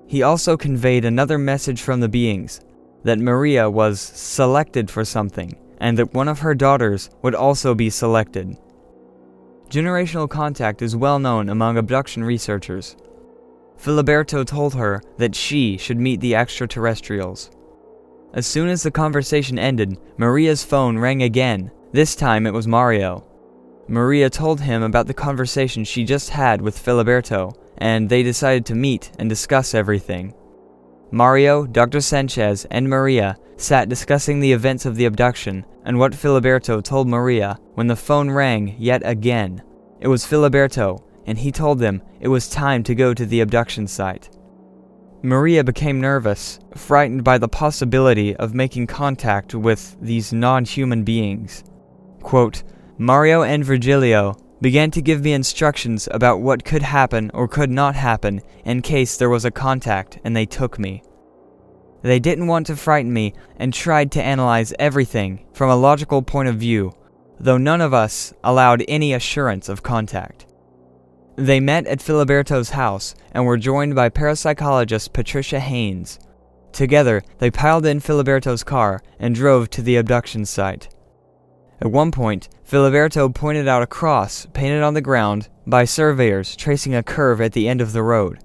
He also conveyed another message from the beings, that Maria was selected for something, and that one of her daughters would also be selected. Generational contact is well known among abduction researchers. Filiberto told her that she should meet the extraterrestrials. As soon as the conversation ended, Maria's phone rang again. This time it was Mario. Maria told him about the conversation she just had with Filiberto, and they decided to meet and discuss everything. Mario, Dr. Sanchez, and Maria sat discussing the events of the abduction and what Filiberto told Maria when the phone rang yet again. It was Filiberto, and he told them it was time to go to the abduction site. Maria became nervous, frightened by the possibility of making contact with these non-human beings. Quote, "Mario and Virgilio began to give me instructions about what could happen or could not happen in case there was a contact and they took me. They didn't want to frighten me and tried to analyze everything from a logical point of view, though none of us allowed any assurance of contact. They met at Filiberto's house and were joined by parapsychologist Patricia Haynes. Together, they piled in Filiberto's car and drove to the abduction site. At one point, Filiberto pointed out a cross painted on the ground by surveyors tracing a curve at the end of the road.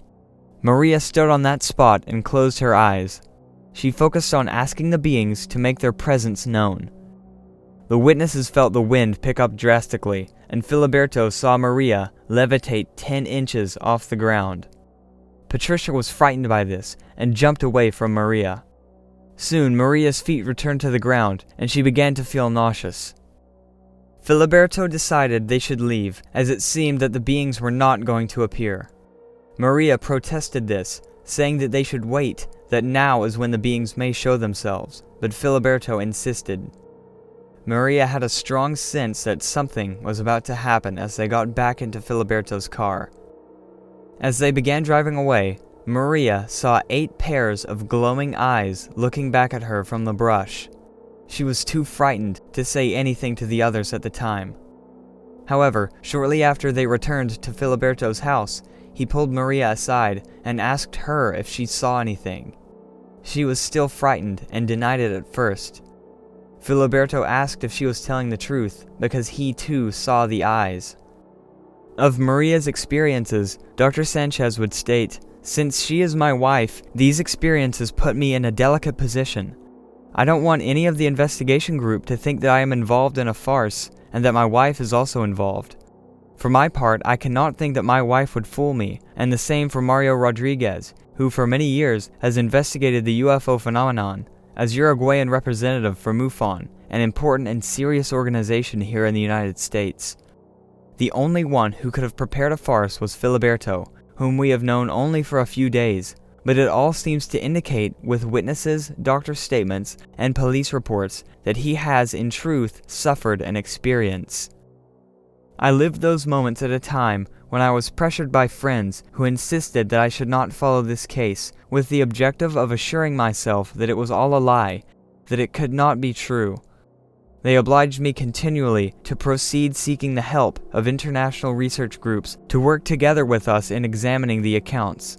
Maria stood on that spot and closed her eyes. She focused on asking the beings to make their presence known. The witnesses felt the wind pick up drastically, and Filiberto saw Maria levitate 10 inches off the ground. Patricia was frightened by this and jumped away from Maria. Soon, Maria's feet returned to the ground, and she began to feel nauseous. Filiberto decided they should leave, as it seemed that the beings were not going to appear. Maria protested this, saying that they should wait, that now is when the beings may show themselves, but Filiberto insisted. Maria had a strong sense that something was about to happen as they got back into Filiberto's car. As they began driving away, Maria saw 8 pairs of glowing eyes looking back at her from the brush. She was too frightened to say anything to the others at the time. However, shortly after they returned to Filiberto's house, he pulled Maria aside and asked her if she saw anything. She was still frightened and denied it at first. Filiberto asked if she was telling the truth because he too saw the eyes. Of Maria's experiences, Dr. Sanchez would state, "Since she is my wife, these experiences put me in a delicate position. I don't want any of the investigation group to think that I am involved in a farce and that my wife is also involved. For my part, I cannot think that my wife would fool me, and the same for Mario Rodriguez, who for many years has investigated the UFO phenomenon as Uruguayan representative for MUFON, an important and serious organization here in the United States. The only one who could have prepared a farce was Filiberto, whom we have known only for a few days, but it all seems to indicate, with witnesses, doctor statements, and police reports, that he has in truth suffered an experience. I lived those moments at a time when I was pressured by friends who insisted that I should not follow this case, with the objective of assuring myself that it was all a lie, that it could not be true. They obliged me continually to proceed seeking the help of international research groups to work together with us in examining the accounts.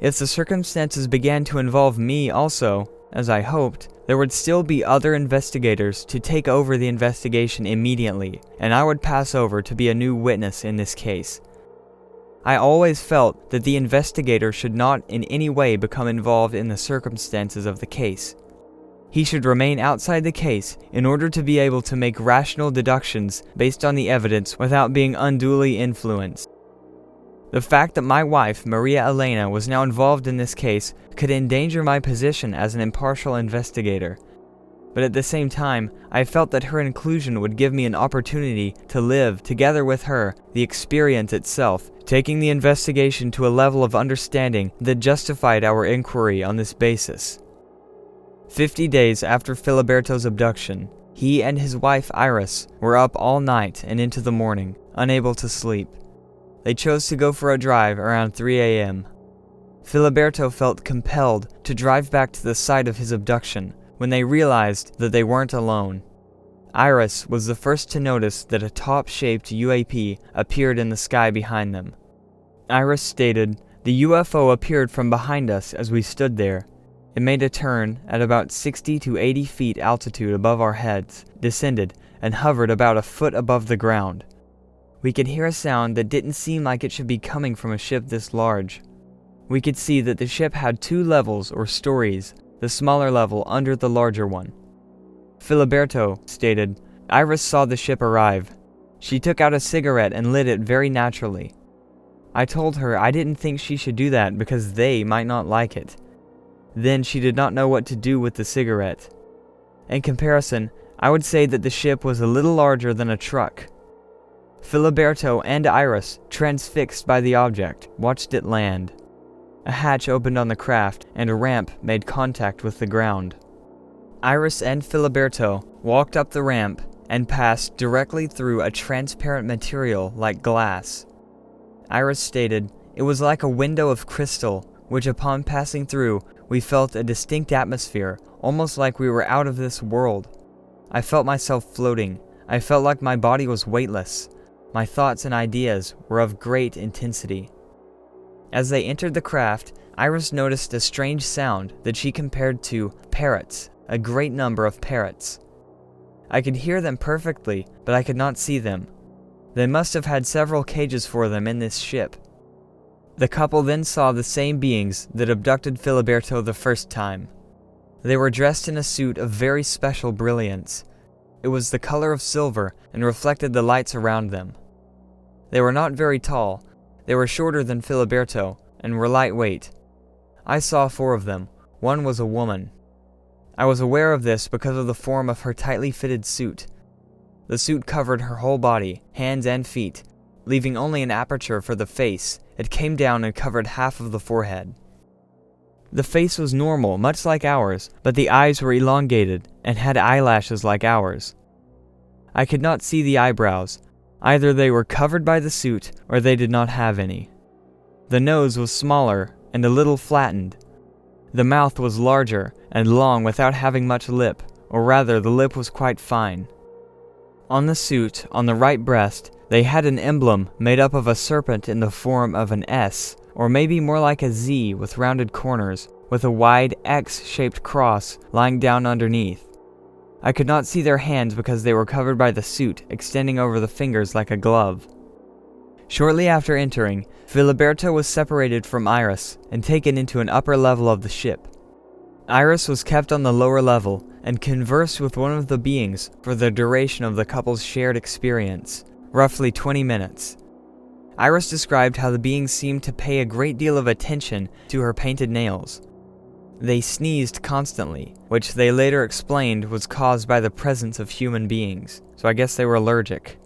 If the circumstances began to involve me also, as I hoped, there would still be other investigators to take over the investigation immediately, and I would pass over to be a new witness in this case. I always felt that the investigator should not in any way become involved in the circumstances of the case. He should remain outside the case in order to be able to make rational deductions based on the evidence without being unduly influenced. The fact that my wife, Maria Elena, was now involved in this case could endanger my position as an impartial investigator. But at the same time, I felt that her inclusion would give me an opportunity to live, together with her, the experience itself, taking the investigation to a level of understanding that justified our inquiry on this basis. 50 days after Filiberto's abduction, he and his wife Iris were up all night and into the morning, unable to sleep. They chose to go for a drive around 3 a.m. Filiberto felt compelled to drive back to the site of his abduction when they realized that they weren't alone. Iris was the first to notice that a top-shaped UAP appeared in the sky behind them. Iris stated, "The UFO appeared from behind us as we stood there. It made a turn at about 60 to 80 feet altitude above our heads, descended, and hovered about a foot above the ground. We could hear a sound that didn't seem like it should be coming from a ship this large. We could see that the ship had 2 levels or stories, the smaller level under the larger one." Filiberto stated, "Iris saw the ship arrive. She took out a cigarette and lit it very naturally. I told her I didn't think she should do that because they might not like it. Then she did not know what to do with the cigarette. In comparison, I would say that the ship was a little larger than a truck." Filiberto and Iris, transfixed by the object, watched it land. A hatch opened on the craft, and a ramp made contact with the ground. Iris and Filiberto walked up the ramp and passed directly through a transparent material like glass. Iris stated, "It was like a window of crystal, which upon passing through, we felt a distinct atmosphere, almost like we were out of this world. I felt myself floating. I felt like my body was weightless. My thoughts and ideas were of great intensity." As they entered the craft, Iris noticed a strange sound that she compared to parrots, a great number of parrots. I could hear them perfectly, but I could not see them. They must have had several cages for them in this ship. The couple then saw the same beings that abducted Filiberto the first time. They were dressed in a suit of very special brilliance. It was the color of silver and reflected the lights around them. They were not very tall. They were shorter than Filiberto and were lightweight. I saw 4 of them. One was a woman. I was aware of this because of the form of her tightly fitted suit. The suit covered her whole body, hands and feet, leaving only an aperture for the face. It came down and covered half of the forehead. The face was normal, much like ours, but the eyes were elongated and had eyelashes like ours. I could not see the eyebrows. Either they were covered by the suit, or they did not have any. The nose was smaller and a little flattened. The mouth was larger and long without having much lip, or rather the lip was quite fine. On the suit, on the right breast, they had an emblem made up of a serpent in the form of an S, or maybe more like a Z with rounded corners, with a wide X-shaped cross lying down underneath. I could not see their hands because they were covered by the suit, extending over the fingers like a glove. Shortly after entering, Filiberto was separated from Iris and taken into an upper level of the ship. Iris was kept on the lower level and conversed with one of the beings for the duration of the couple's shared experience, roughly 20 minutes. Iris described how the beings seemed to pay a great deal of attention to her painted nails. They sneezed constantly, which they later explained was caused by the presence of human beings, so I guess they were allergic.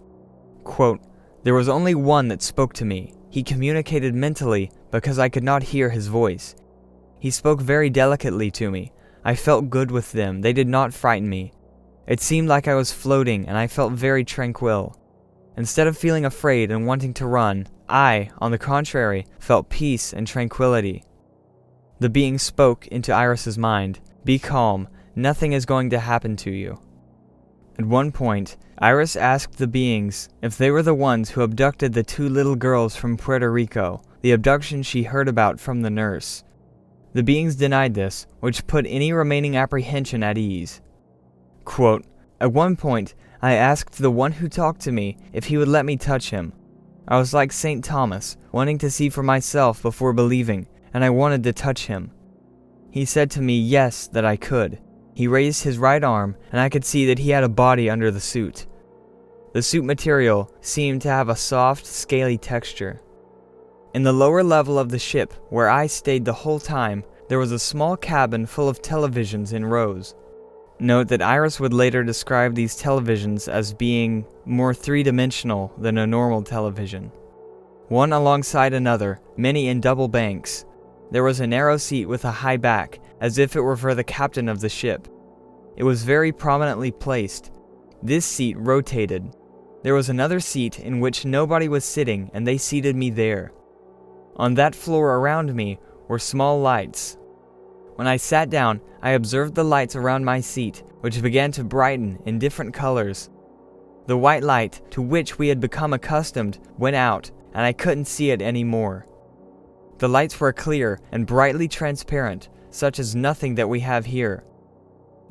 Quote, "There was only one that spoke to me. He communicated mentally because I could not hear his voice. He spoke very delicately to me. I felt good with them. They did not frighten me. It seemed like I was floating and I felt very tranquil. Instead of feeling afraid and wanting to run, I, on the contrary, felt peace and tranquility." The being spoke into Iris's mind, "Be calm, nothing is going to happen to you." At one point, Iris asked the beings if they were the ones who abducted the 2 little girls from Puerto Rico, the abduction she heard about from the nurse. The beings denied this, which put any remaining apprehension at ease. Quote, "At one point, I asked the one who talked to me if he would let me touch him. I was like St. Thomas, wanting to see for myself before believing, and I wanted to touch him. He said to me yes, that I could. He raised his right arm, and I could see that he had a body under the suit. The suit material seemed to have a soft, scaly texture. In the lower level of the ship, where I stayed the whole time, there was a small cabin full of televisions in rows. Note that Iris would later describe these televisions as being more three-dimensional than a normal television. One alongside another, many in double banks. There was a narrow seat with a high back, as if it were for the captain of the ship. It was very prominently placed. This seat rotated. There was another seat in which nobody was sitting, and they seated me there. On that floor around me were small lights. When I sat down, I observed the lights around my seat, which began to brighten in different colors. The white light, to which we had become accustomed, went out, and I couldn't see it anymore. The lights were clear and brightly transparent, such as nothing that we have here.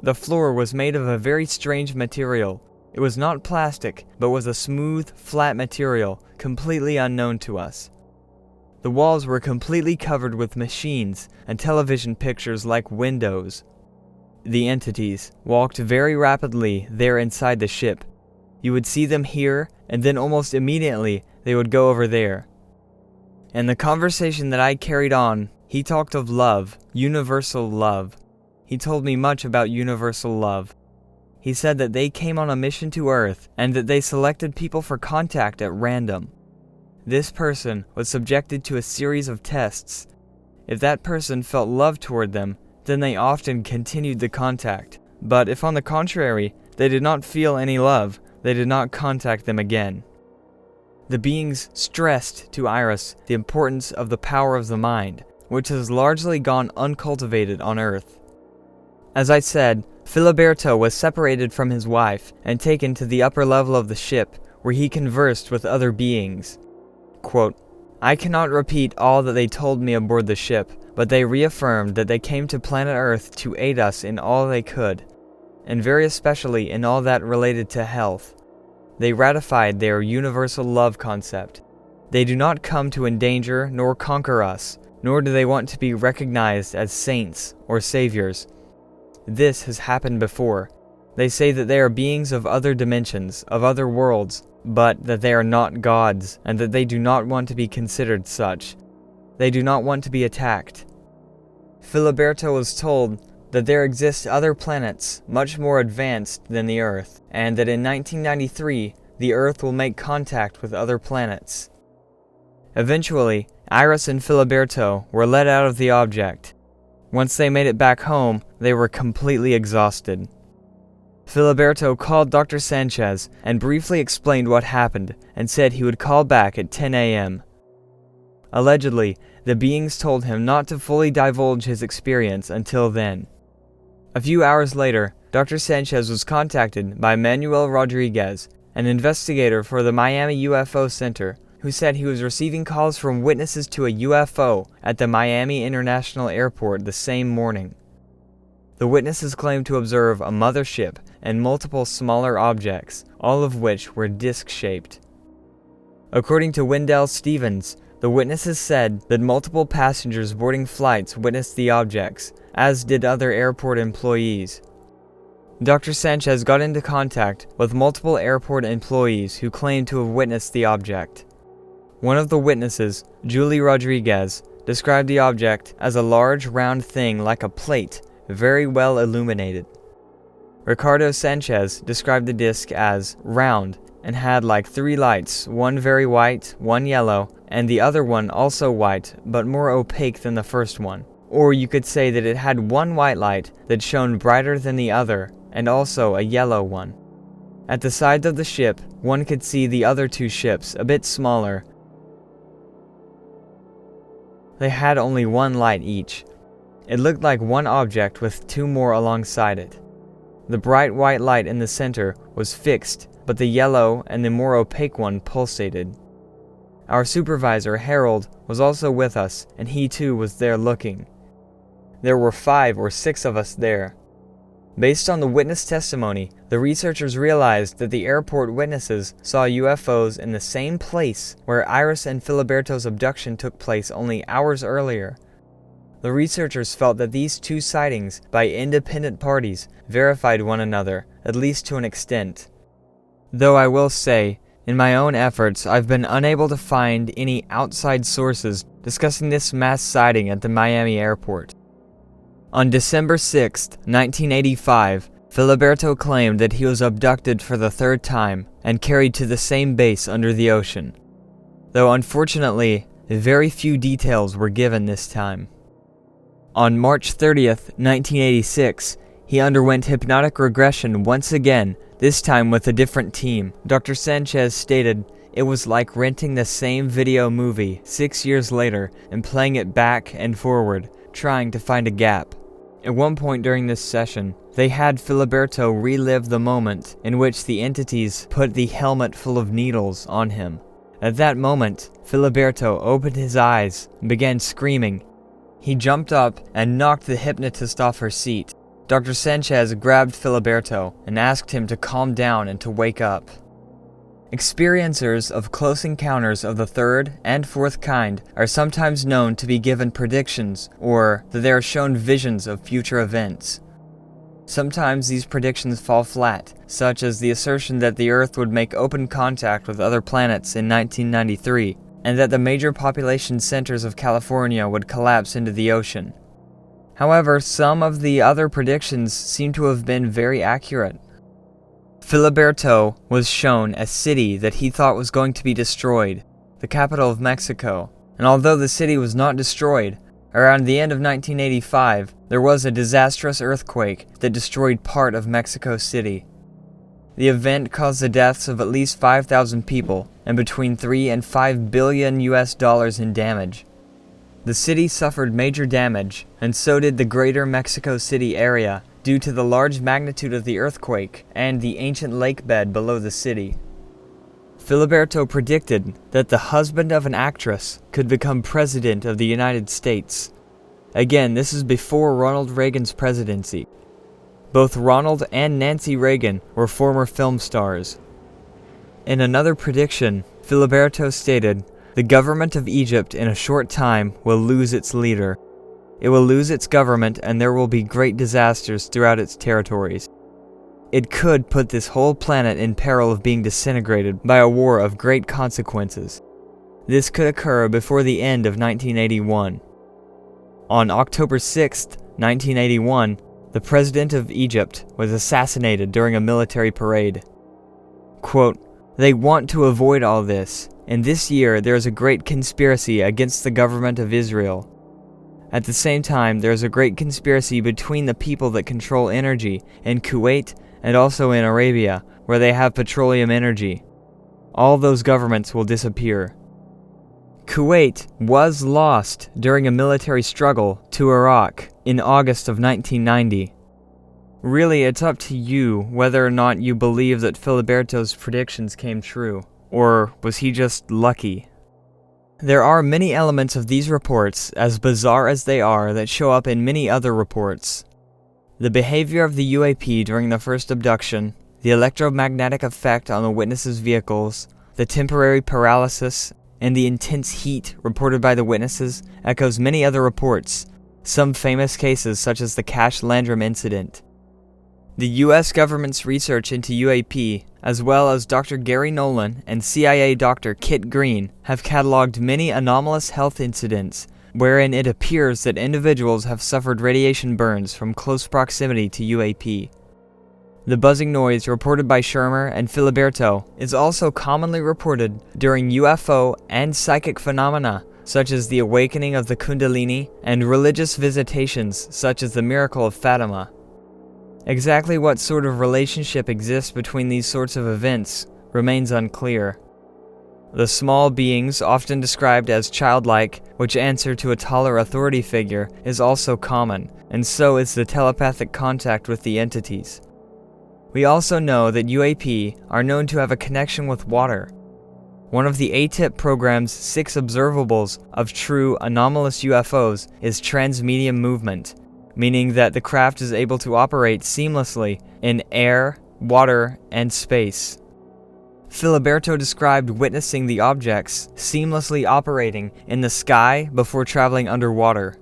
The floor was made of a very strange material. It was not plastic, but was a smooth, flat material, completely unknown to us. The walls were completely covered with machines and television pictures like windows. The entities walked very rapidly there inside the ship. You would see them here, and then almost immediately they would go over there. In the conversation that I carried on, he talked of love, universal love. He told me much about universal love. He said that they came on a mission to Earth and that they selected people for contact at random. This person was subjected to a series of tests. If that person felt love toward them, then they often continued the contact. But if on the contrary, they did not feel any love, they did not contact them again. The beings stressed to Iris the importance of the power of the mind, which has largely gone uncultivated on Earth. As I said, Filiberto was separated from his wife and taken to the upper level of the ship, where he conversed with other beings. Quote, "I cannot repeat all that they told me aboard the ship, but they reaffirmed that they came to planet Earth to aid us in all they could, and very especially in all that related to health. They ratified their universal love concept. They do not come to endanger nor conquer us, nor do they want to be recognized as saints or saviors. This has happened before. They say that they are beings of other dimensions, of other worlds, but that they are not gods, and that they do not want to be considered such. They do not want to be attacked. Filiberto was told that there exist other planets much more advanced than the Earth, and that in 1993, the Earth will make contact with other planets. Eventually, Iris and Filiberto were let out of the object. Once they made it back home, they were completely exhausted. Filiberto called Dr. Sanchez and briefly explained what happened and said he would call back at 10 a.m. Allegedly, the beings told him not to fully divulge his experience until then. A few hours later, Dr. Sanchez was contacted by Manuel Rodriguez, an investigator for the Miami UFO Center, who said he was receiving calls from witnesses to a UFO at the Miami International Airport the same morning. The witnesses claimed to observe a mothership and multiple smaller objects, all of which were disc-shaped. According to Wendell Stevens, the witnesses said that multiple passengers boarding flights witnessed the objects, as did other airport employees. Dr. Sanchez got into contact with multiple airport employees who claimed to have witnessed the object. One of the witnesses, Julie Rodriguez, described the object as a large round thing like a plate, very well illuminated. Ricardo Sanchez described the disc as round and had like 3 lights, one very white, one yellow, and the other one also white, but more opaque than the first one. Or you could say that it had one white light that shone brighter than the other, and also a yellow one. At the sides of the ship, one could see the other 2 ships, a bit smaller. They had only 1 light each. It looked like one object with 2 more alongside it. The bright white light in the center was fixed, but the yellow and the more opaque one pulsated. Our supervisor, Harold, was also with us, and he too was there looking. There were 5 or 6 of us there. Based on the witness testimony, the researchers realized that the airport witnesses saw UFOs in the same place where Iris and Filiberto's abduction took place only hours earlier. The researchers felt that these 2 sightings by independent parties verified one another, at least to an extent. Though I will say, in my own efforts, I've been unable to find any outside sources discussing this mass sighting at the Miami airport. On December 6, 1985, Filiberto claimed that he was abducted for the 3rd time and carried to the same base under the ocean, though unfortunately, very few details were given this time. On March 30, 1986, he underwent hypnotic regression once again, this time with a different team. Dr. Sanchez stated, "It was like renting the same video movie 6 years later and playing it back and forward, trying to find a gap." At one point during this session, they had Filiberto relive the moment in which the entities put the helmet full of needles on him. At that moment, Filiberto opened his eyes and began screaming. He jumped up and knocked the hypnotist off her seat. Dr. Sanchez grabbed Filiberto and asked him to calm down and to wake up. Experiencers of close encounters of the 3rd and 4th kind are sometimes known to be given predictions or that they are shown visions of future events. Sometimes these predictions fall flat, such as the assertion that the Earth would make open contact with other planets in 1993, and that the major population centers of California would collapse into the ocean. However, some of the other predictions seem to have been very accurate. Filiberto was shown a city that he thought was going to be destroyed, the capital of Mexico, and although the city was not destroyed, around the end of 1985, there was a disastrous earthquake that destroyed part of Mexico City. The event caused the deaths of at least 5,000 people and between $3 and $5 billion in damage. The city suffered major damage, and so did the greater Mexico City area due to the large magnitude of the earthquake and the ancient lake bed below the city. Filiberto predicted that the husband of an actress could become president of the United States. Again, this is before Ronald Reagan's presidency. Both Ronald and Nancy Reagan were former film stars. In another prediction, Filiberto stated, "The government of Egypt in a short time will lose its leader. It will lose its government and there will be great disasters throughout its territories. It could put this whole planet in peril of being disintegrated by a war of great consequences. This could occur before the end of 1981. On October 6, 1981, the president of Egypt was assassinated during a military parade. Quote, "They want to avoid all this, and this year there is a great conspiracy against the government of Israel. At the same time, there is a great conspiracy between the people that control energy in Kuwait and also in Arabia, where they have petroleum energy. All those governments will disappear." Kuwait was lost during a military struggle to Iraq in August of 1990. Really, it's up to you whether or not you believe that Filiberto's predictions came true, or was he just lucky? There are many elements of these reports, as bizarre as they are, that show up in many other reports. The behavior of the UAP during the first abduction, the electromagnetic effect on the witnesses' vehicles, the temporary paralysis, and the intense heat reported by the witnesses echoes many other reports, some famous cases such as the Cash Landrum incident. The U.S. government's research into UAP, as well as Dr. Gary Nolan and CIA Dr. Kit Green, have cataloged many anomalous health incidents wherein it appears that individuals have suffered radiation burns from close proximity to UAP. The buzzing noise reported by Schirmer and Filiberto is also commonly reported during UFO and psychic phenomena, such as the awakening of the Kundalini and religious visitations such as the miracle of Fatima. Exactly what sort of relationship exists between these sorts of events remains unclear. The small beings, often described as childlike, which answer to a taller authority figure, is also common, and so is the telepathic contact with the entities. We also know that UAP are known to have a connection with water. One of the ATIP program's 6 observables of true anomalous UFOs is transmedium movement, meaning that the craft is able to operate seamlessly in air, water, and space. Filiberto described witnessing the objects seamlessly operating in the sky before traveling underwater.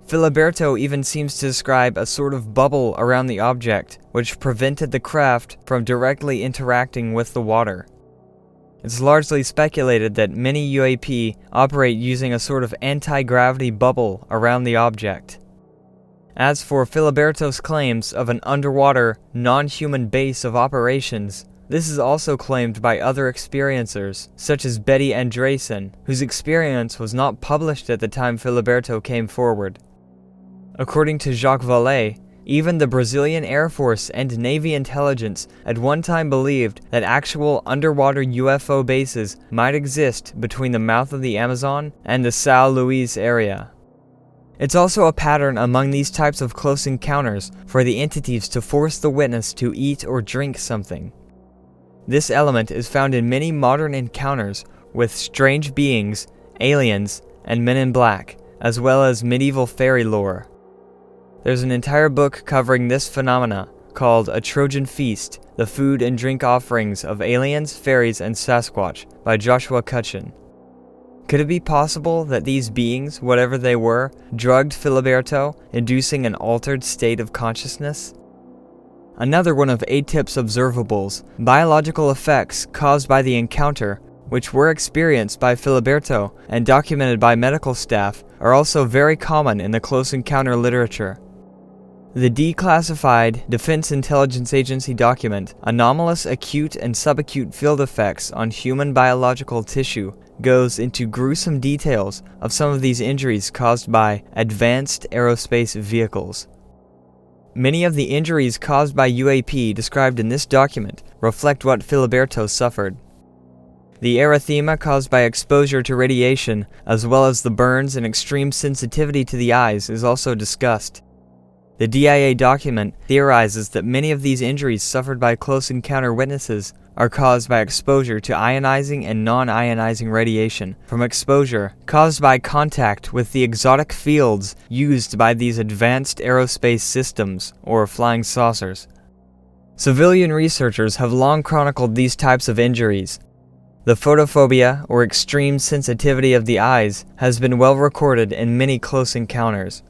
Filiberto even seems to describe a sort of bubble around the object, which prevented the craft from directly interacting with the water. It's largely speculated that many UAP operate using a sort of anti-gravity bubble around the object. As for Filiberto's claims of an underwater, non-human base of operations, this is also claimed by other experiencers, such as Betty Andresen, whose experience was not published at the time Filiberto came forward. According to Jacques Vallée, even the Brazilian Air Force and Navy intelligence at one time believed that actual underwater UFO bases might exist between the mouth of the Amazon and the São Luís area. It's also a pattern among these types of close encounters for the entities to force the witness to eat or drink something. This element is found in many modern encounters with strange beings, aliens, and men in black, as well as medieval fairy lore. There's an entire book covering this phenomena called A Trojan Feast, The Food and Drink Offerings of Aliens, Fairies, and Sasquatch by Joshua Cutchin. Could it be possible that these beings, whatever they were, drugged Filiberto, inducing an altered state of consciousness? Another one of ATIP's observables, biological effects caused by the encounter, which were experienced by Filiberto and documented by medical staff, are also very common in the close encounter literature. The declassified Defense Intelligence Agency document, Anomalous Acute and Subacute Field Effects on Human Biological Tissue, goes into gruesome details of some of these injuries caused by advanced aerospace vehicles. Many of the injuries caused by UAP described in this document reflect what Filiberto suffered. The erythema caused by exposure to radiation, as well as the burns and extreme sensitivity to the eyes, is also discussed. The DIA document theorizes that many of these injuries suffered by close encounter witnesses are caused by exposure to ionizing and non-ionizing radiation from exposure caused by contact with the exotic fields used by these advanced aerospace systems, or flying saucers. Civilian researchers have long chronicled these types of injuries. The photophobia, or extreme sensitivity of the eyes, has been well recorded in many close encounters.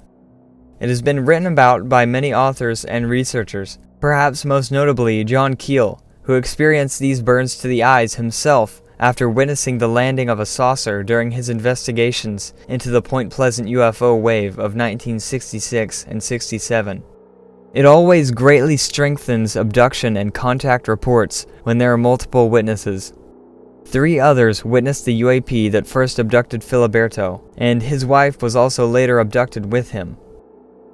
It has been written about by many authors and researchers, perhaps most notably John Keel, who experienced these burns to the eyes himself after witnessing the landing of a saucer during his investigations into the Point Pleasant UFO wave of 1966 and 67. It always greatly strengthens abduction and contact reports when there are multiple witnesses. 3 others witnessed the UAP that first abducted Filiberto, and his wife was also later abducted with him.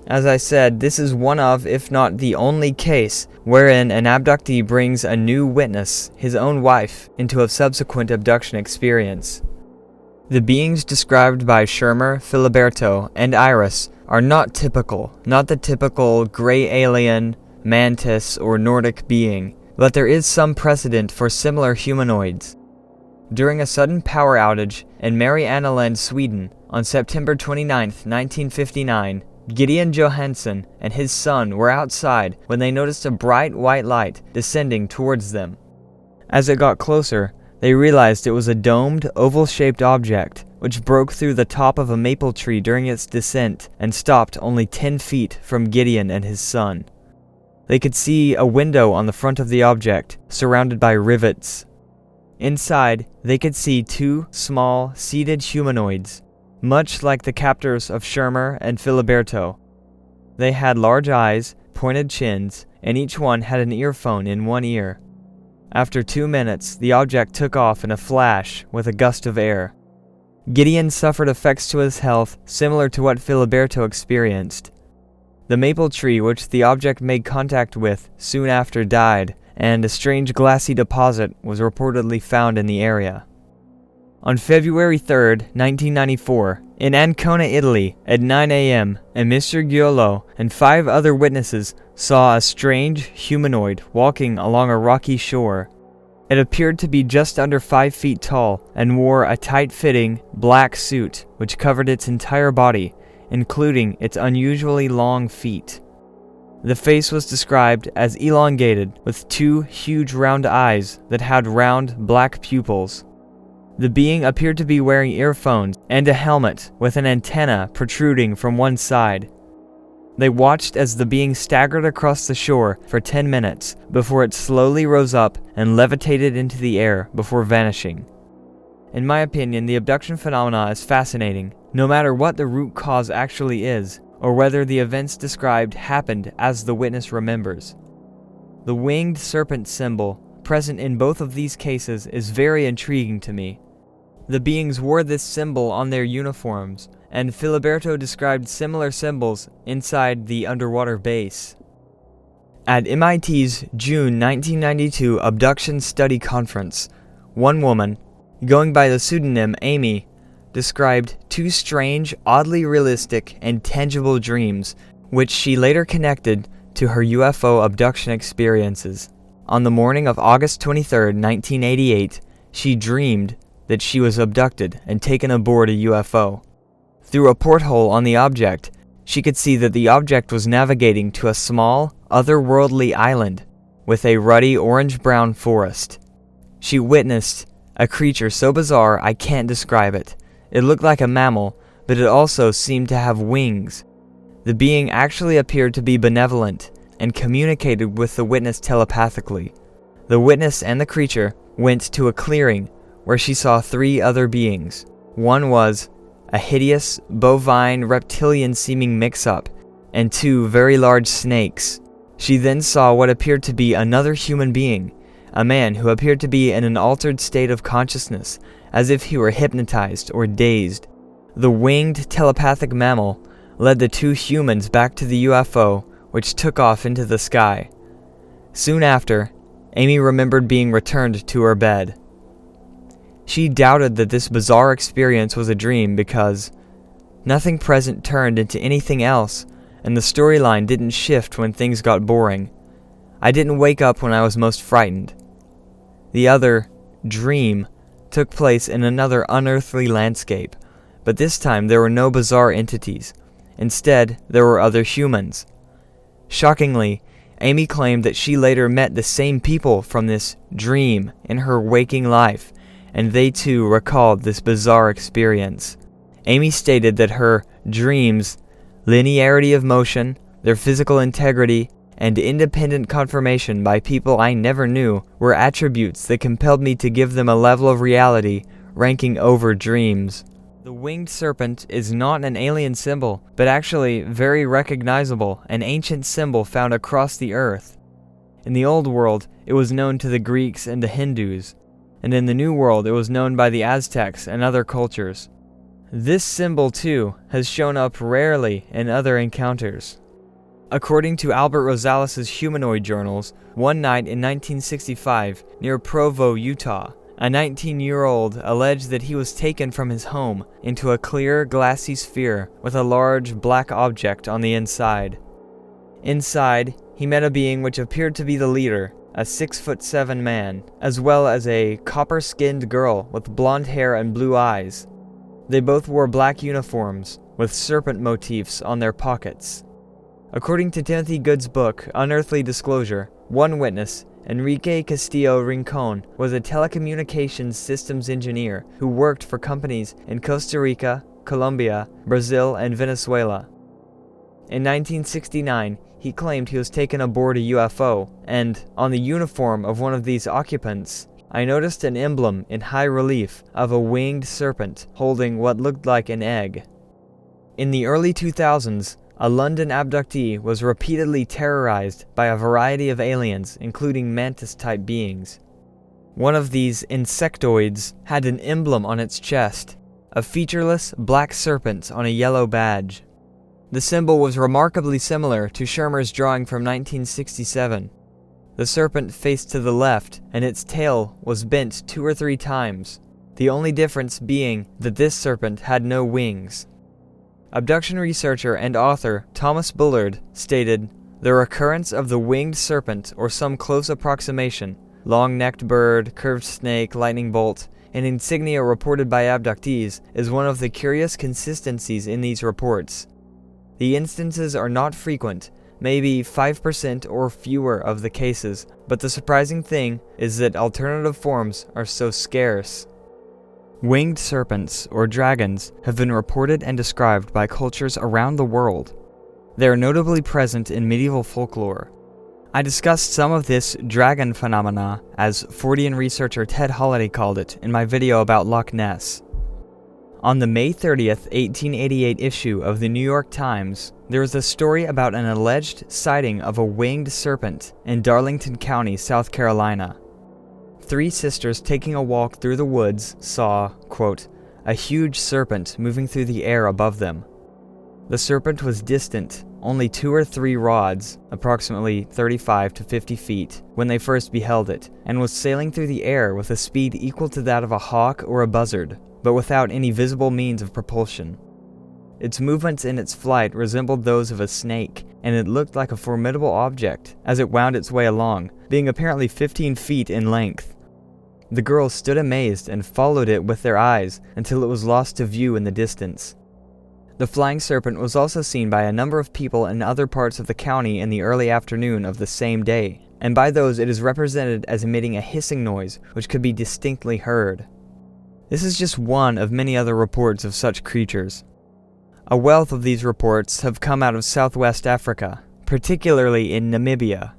As I said, this is one of, if not the only case, wherein an abductee brings a new witness, his own wife, into a subsequent abduction experience. The beings described by Schirmer, Filiberto, and Iris are not the typical gray alien, mantis, or Nordic being, but there is some precedent for similar humanoids. During a sudden power outage in Marianaland, Sweden, on September 29, 1959, Gideon Johansson and his son were outside when they noticed a bright white light descending towards them. As it got closer, they realized it was a domed, oval-shaped object, which broke through the top of a maple tree during its descent and stopped only 10 feet from Gideon and his son. They could see a window on the front of the object, surrounded by rivets. Inside, they could see 2 small, seated humanoids, much like the captors of Schirmer and Filiberto. They had large eyes, pointed chins, and each one had an earphone in one ear. After 2 minutes, the object took off in a flash with a gust of air. Gideon suffered effects to his health similar to what Filiberto experienced. The maple tree which the object made contact with soon after died, and a strange glassy deposit was reportedly found in the area. On February 3, 1994, in Ancona, Italy, at 9 a.m., a Mr. Giolo and 5 other witnesses saw a strange humanoid walking along a rocky shore. It appeared to be just under 5 feet tall and wore a tight-fitting, black suit which covered its entire body, including its unusually long feet. The face was described as elongated, with 2 huge round eyes that had round, black pupils. The being appeared to be wearing earphones and a helmet with an antenna protruding from one side. They watched as the being staggered across the shore for 10 minutes before it slowly rose up and levitated into the air before vanishing. In my opinion, the abduction phenomena is fascinating, no matter what the root cause actually is, or whether the events described happened as the witness remembers. The winged serpent symbol, present in both of these cases, is very intriguing to me. The beings wore this symbol on their uniforms, and Filiberto described similar symbols inside the underwater base. At MIT's June 1992 Abduction Study Conference, one woman, going by the pseudonym Amy, described 2 strange, oddly realistic, and tangible dreams, which she later connected to her UFO abduction experiences. On the morning of August 23, 1988, she dreamed that she was abducted and taken aboard a UFO. Through a porthole on the object, she could see that the object was navigating to a small, otherworldly island with a ruddy orange-brown forest. She witnessed a creature so bizarre I can't describe it. It looked like a mammal, but it also seemed to have wings. The being actually appeared to be benevolent and communicated with the witness telepathically. The witness and the creature went to a clearing where she saw 3 other beings. One was a hideous, bovine, reptilian-seeming mix-up, and 2 very large snakes. She then saw what appeared to be another human being, a man who appeared to be in an altered state of consciousness, as if he were hypnotized or dazed. The winged telepathic mammal led the 2 humans back to the UFO, which took off into the sky. Soon after, Amy remembered being returned to her bed. She doubted that this bizarre experience was a dream because nothing present turned into anything else, and the storyline didn't shift when things got boring. I didn't wake up when I was most frightened. The other dream took place in another unearthly landscape, but this time there were no bizarre entities. Instead, there were other humans. Shockingly, Amy claimed that she later met the same people from this dream in her waking life, and they too recalled this bizarre experience. Amy stated that her dreams, linearity of motion, their physical integrity, and independent confirmation by people I never knew were attributes that compelled me to give them a level of reality ranking over dreams. The winged serpent is not an alien symbol, but actually very recognizable, an ancient symbol found across the earth. In the Old World, it was known to the Greeks and the Hindus, and in the New World it was known by the Aztecs and other cultures. This symbol, too, has shown up rarely in other encounters. According to Albert Rosales' humanoid journals, one night in 1965, near Provo, Utah, a 19-year-old alleged that he was taken from his home into a clear, glassy sphere with a large black object on the inside. Inside, he met a being which appeared to be the leader, a 6'7" man, as well as a copper-skinned girl with blonde hair and blue eyes. They both wore black uniforms, with serpent motifs on their pockets. According to Timothy Good's book, Unearthly Disclosure, one witness, Enrique Castillo Rincon, was a telecommunications systems engineer who worked for companies in Costa Rica, Colombia, Brazil, and Venezuela. In 1969, he claimed he was taken aboard a UFO, and, on the uniform of one of these occupants, I noticed an emblem in high relief of a winged serpent holding what looked like an egg. In the early 2000s, A London abductee was repeatedly terrorized by a variety of aliens, including mantis-type beings. One of these insectoids had an emblem on its chest, a featureless black serpent on a yellow badge. The symbol was remarkably similar to Schirmer's drawing from 1967. The serpent faced to the left, and its tail was bent 2 or 3 times, the only difference being that this serpent had no wings. Abduction researcher and author Thomas Bullard stated, "The recurrence of the winged serpent or some close approximation, long-necked bird, curved snake, lightning bolt, and insignia reported by abductees is one of the curious consistencies in these reports. The instances are not frequent, maybe 5% or fewer of the cases, but the surprising thing is that alternative forms are so scarce." Winged serpents, or dragons, have been reported and described by cultures around the world. They are notably present in medieval folklore. I discussed some of this dragon phenomena, as Fortean researcher Ted Holliday called it, in my video about Loch Ness. On the May 30th, 1888 issue of the New York Times, there was a story about an alleged sighting of a winged serpent in Darlington County, South Carolina. 3 sisters taking a walk through the woods saw, quote, "a huge serpent moving through the air above them. The serpent was distant, only 2 or 3 rods, approximately 35 to 50 feet, when they first beheld it, and was sailing through the air with a speed equal to that of a hawk or a buzzard, but without any visible means of propulsion. Its movements in its flight resembled those of a snake, and it looked like a formidable object as it wound its way along, being apparently 15 feet in length. The girls stood amazed and followed it with their eyes until it was lost to view in the distance. The flying serpent was also seen by a number of people in other parts of the county in the early afternoon of the same day, and by those it is represented as emitting a hissing noise which could be distinctly heard. This is just one of many other reports of such creatures. A wealth of these reports have come out of Southwest Africa, particularly in Namibia.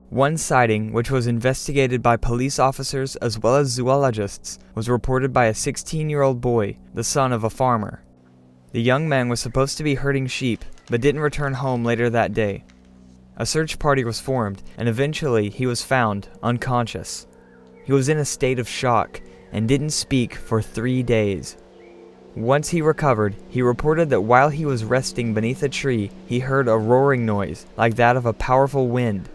One sighting, which was investigated by police officers as well as zoologists, was reported by a 16-year-old boy, the son of a farmer. The young man was supposed to be herding sheep, but didn't return home later that day. A search party was formed, and eventually he was found unconscious. He was in a state of shock, and didn't speak for 3 days. Once he recovered, he reported that while he was resting beneath a tree, he heard a roaring noise, like that of a powerful wind.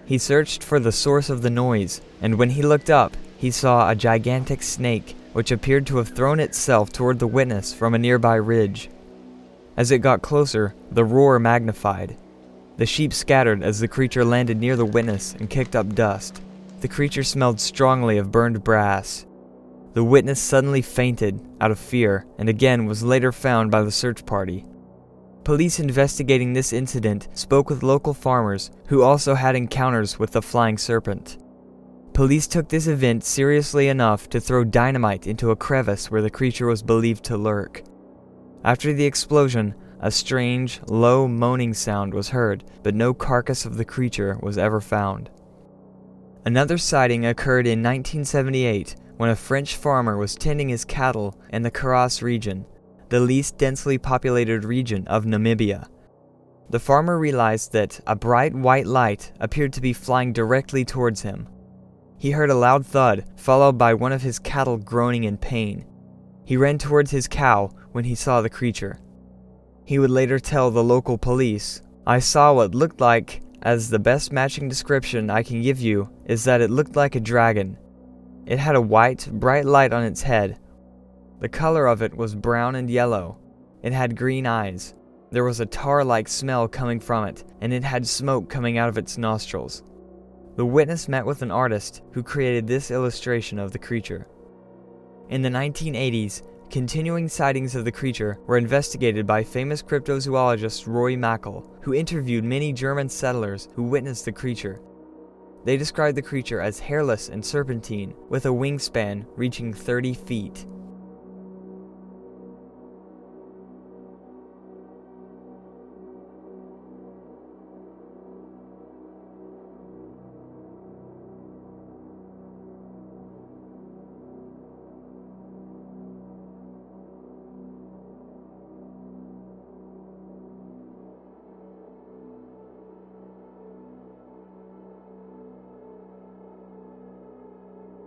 He searched for the source of the noise, and when he looked up, he saw a gigantic snake, which appeared to have thrown itself toward the witness from a nearby ridge. As it got closer, the roar magnified. The sheep scattered as the creature landed near the witness and kicked up dust. The creature smelled strongly of burned brass. The witness suddenly fainted out of fear and again was later found by the search party. Police investigating this incident spoke with local farmers who also had encounters with the flying serpent. Police took this event seriously enough to throw dynamite into a crevice where the creature was believed to lurk. After the explosion, a strange, low moaning sound was heard, but no carcass of the creature was ever found. Another sighting occurred in 1978 when a French farmer was tending his cattle in the Karas region, the least densely populated region of Namibia. The farmer realized that a bright white light appeared to be flying directly towards him. He heard a loud thud, followed by one of his cattle groaning in pain. He ran towards his cow when he saw the creature. He would later tell the local police, "I saw what looked like, as the best matching description I can give you is that it looked like a dragon. It had a white, bright light on its head. The color of it was brown and yellow. It had green eyes. There was a tar-like smell coming from it, and it had smoke coming out of its nostrils." The witness met with an artist who created this illustration of the creature. In the 1980s, continuing sightings of the creature were investigated by famous cryptozoologist Roy Mackel, who interviewed many German settlers who witnessed the creature. They described the creature as hairless and serpentine, with a wingspan reaching 30 feet.